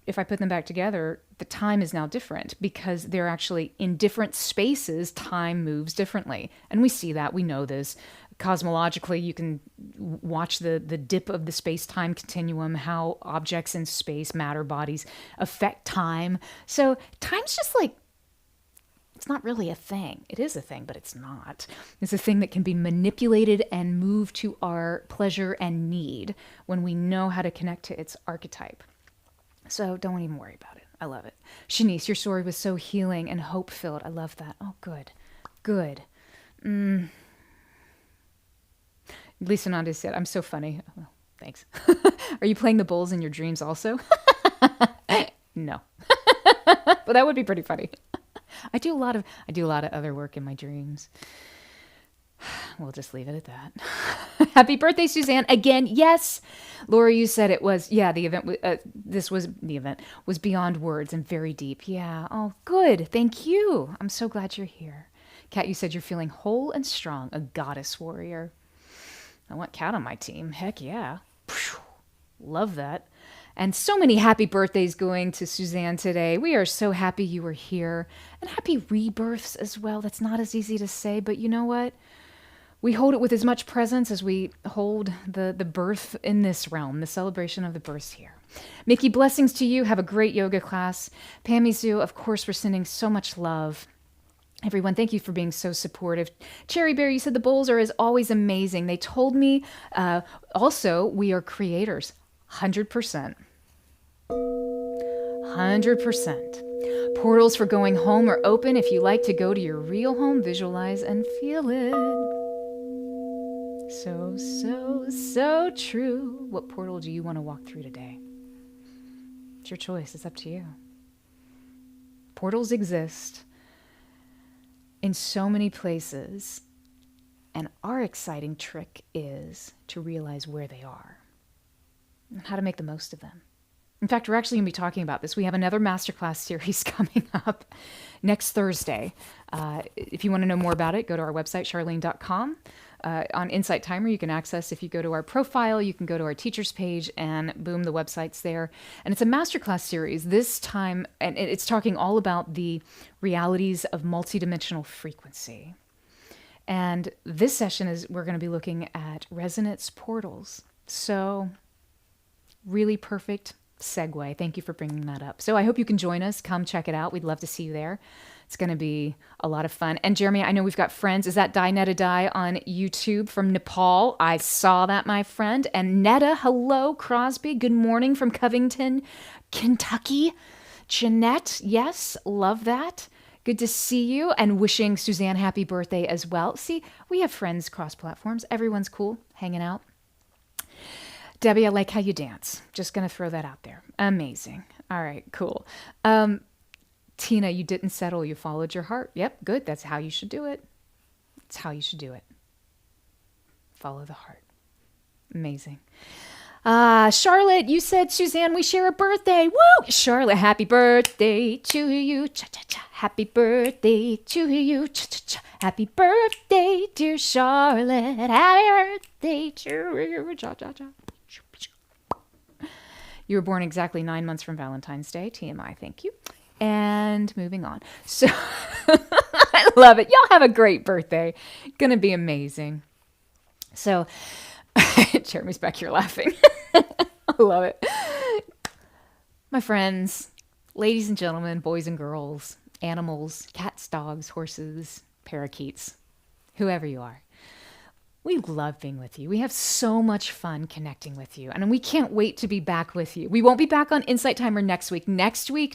if I put them back together, the time is now different because they're actually in different spaces. Time moves differently. And we see that, we know this. Cosmologically, you can watch the dip of the space-time continuum, how objects in space, matter, bodies affect time. So time's just like, it's not really a thing. It is a thing, but it's not. It's a thing that can be manipulated and moved to our pleasure and need when we know how to connect to its archetype. So don't even worry about it. I love it. Shanice, your story was so healing and hope-filled. I love that. Oh, good. Good. Lisa Nanda said, I'm so funny. Oh, thanks. Are you playing the bowls in your dreams also? No. But that would be pretty funny. I do a lot of other work in my dreams. We'll just leave it at that. Happy birthday, Suzanne. Again, yes. Laura, you said it was, the event, the event was beyond words and very deep. Yeah. Oh, good. Thank you. I'm so glad you're here. Kat, you said you're feeling whole and strong, a goddess warrior. I want Kat on my team. Heck yeah. Love that. And so many happy birthdays going to Suzanne today. We are so happy you were here. And happy rebirths as well. That's not as easy to say, but you know what? We hold it with as much presence as we hold the birth in this realm, the celebration of the births here. Mickey, blessings to you. Have a great yoga class. Pammy Sue, of course, we're sending so much love. Everyone, thank you for being so supportive. Cherry Bear, you said the bowls are as always amazing. They told me also we are creators. 100%. 100%. Portals for going home are open. If you like to go to your real home, visualize and feel it. So, so, so true. What portal do you want to walk through today? It's your choice. It's up to you. Portals exist in so many places, and our exciting trick is to realize where they are and how to make the most of them. In fact, we're actually going to be talking about this. We have another masterclass series coming up next Thursday. If you want to know more about it, go to our website, charlene.com. On Insight Timer, you can access, if you go to our profile, you can go to our teachers page, and boom, the website's there. And it's a masterclass series this time, and it's talking all about the realities of multidimensional frequency. And this session we're going to be looking at resonance portals. So really perfect segue. Thank you for bringing that up. So I hope you can join us. Come check it out. We'd love to see you there. It's going to be a lot of fun. And Jeremy, I know we've got friends. Is that Dai Netta Dai on YouTube from Nepal? I saw that, my friend. And Netta, hello, Crosby. Good morning from Covington, Kentucky. Jeanette, yes, love that. Good to see you, and wishing Suzanne happy birthday as well. See, we have friends cross platforms. Everyone's cool, hanging out. Debbie, I like how you dance. Just going to throw that out there. Amazing. All right, cool. Tina, you didn't settle. You followed your heart. Yep, good. That's how you should do it. That's how you should do it. Follow the heart. Amazing. Charlotte, you said, Suzanne, we share a birthday. Woo! Charlotte, happy birthday to you. Cha-cha-cha. Happy birthday to you. Cha-cha-cha. Happy birthday, dear Charlotte. Happy birthday to you. Cha-cha-cha. You were born exactly 9 months from Valentine's Day. TMI, thank you. And moving on. So, I love it. Y'all have a great birthday. Gonna be amazing. So, Jeremy's back here laughing. I love it. My friends, ladies and gentlemen, boys and girls, animals, cats, dogs, horses, parakeets, whoever you are. We love being with you. We have so much fun connecting with you. And we can't wait to be back with you. We won't be back on Insight Timer next week.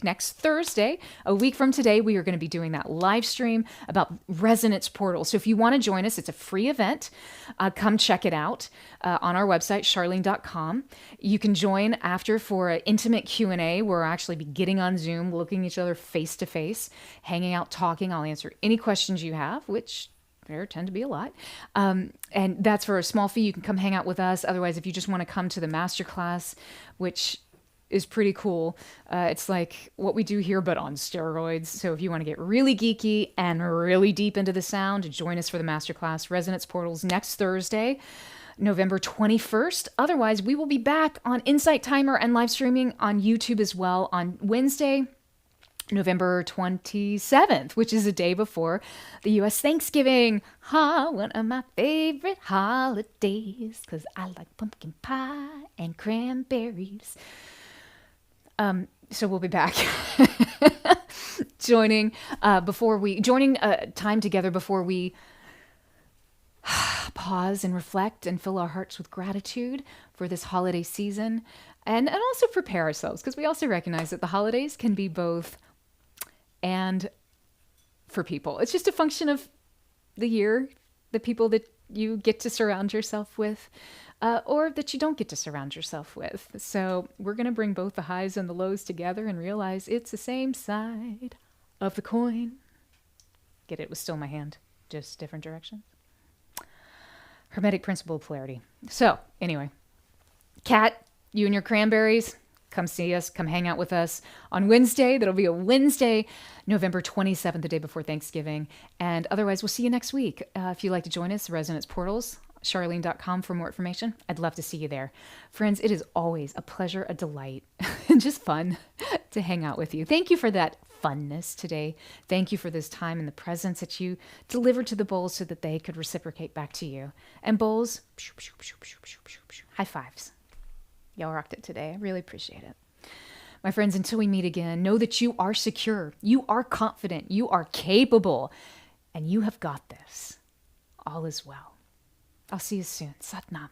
Next Thursday, a week from today, we are going to be doing that live stream about resonance portals. So if you want to join us, it's a free event. Come check it out on our website, charlene.com. You can join after for an intimate Q&A where I'll actually be getting on Zoom, looking each other face to face, hanging out, talking. I'll answer any questions you have, which there tend to be a lot. And that's for a small fee. You can come hang out with us. Otherwise, if you just want to come to the masterclass, which is pretty cool, it's like what we do here, but on steroids. So if you want to get really geeky and really deep into the sound, join us for the masterclass, Resonance Portals, next Thursday, November 21st. Otherwise, we will be back on Insight Timer and live streaming on YouTube as well on Wednesday, November 27th, which is a day before the U.S. Thanksgiving. One of my favorite holidays, because I like pumpkin pie and cranberries. So we'll be back joining time together before we pause and reflect and fill our hearts with gratitude for this holiday season, and also prepare ourselves, because we also recognize that the holidays can be both and for people. It's just a function of the year, the people that you get to surround yourself with, or that you don't get to surround yourself with. So we're going to bring both the highs and the lows together and realize it's the same side of the coin. Get it? It was still my hand, just different directions. Hermetic principle of polarity. So anyway, Kat, you and your cranberries, come see us, come hang out with us on Wednesday. That'll be a Wednesday, November 27th, the day before Thanksgiving. And otherwise, we'll see you next week. If you'd like to join us, Resonance Portals, charlene.com for more information. I'd love to see you there. Friends, it is always a pleasure, a delight, and just fun to hang out with you. Thank you for that funness today. Thank you for this time and the presence that you delivered to the bowls so that they could reciprocate back to you. And bowls, high fives. Y'all rocked it today. I really appreciate it. My friends, until we meet again, know that you are secure, you are confident, you are capable, and you have got this. All is well. I'll see you soon. Sat Nam.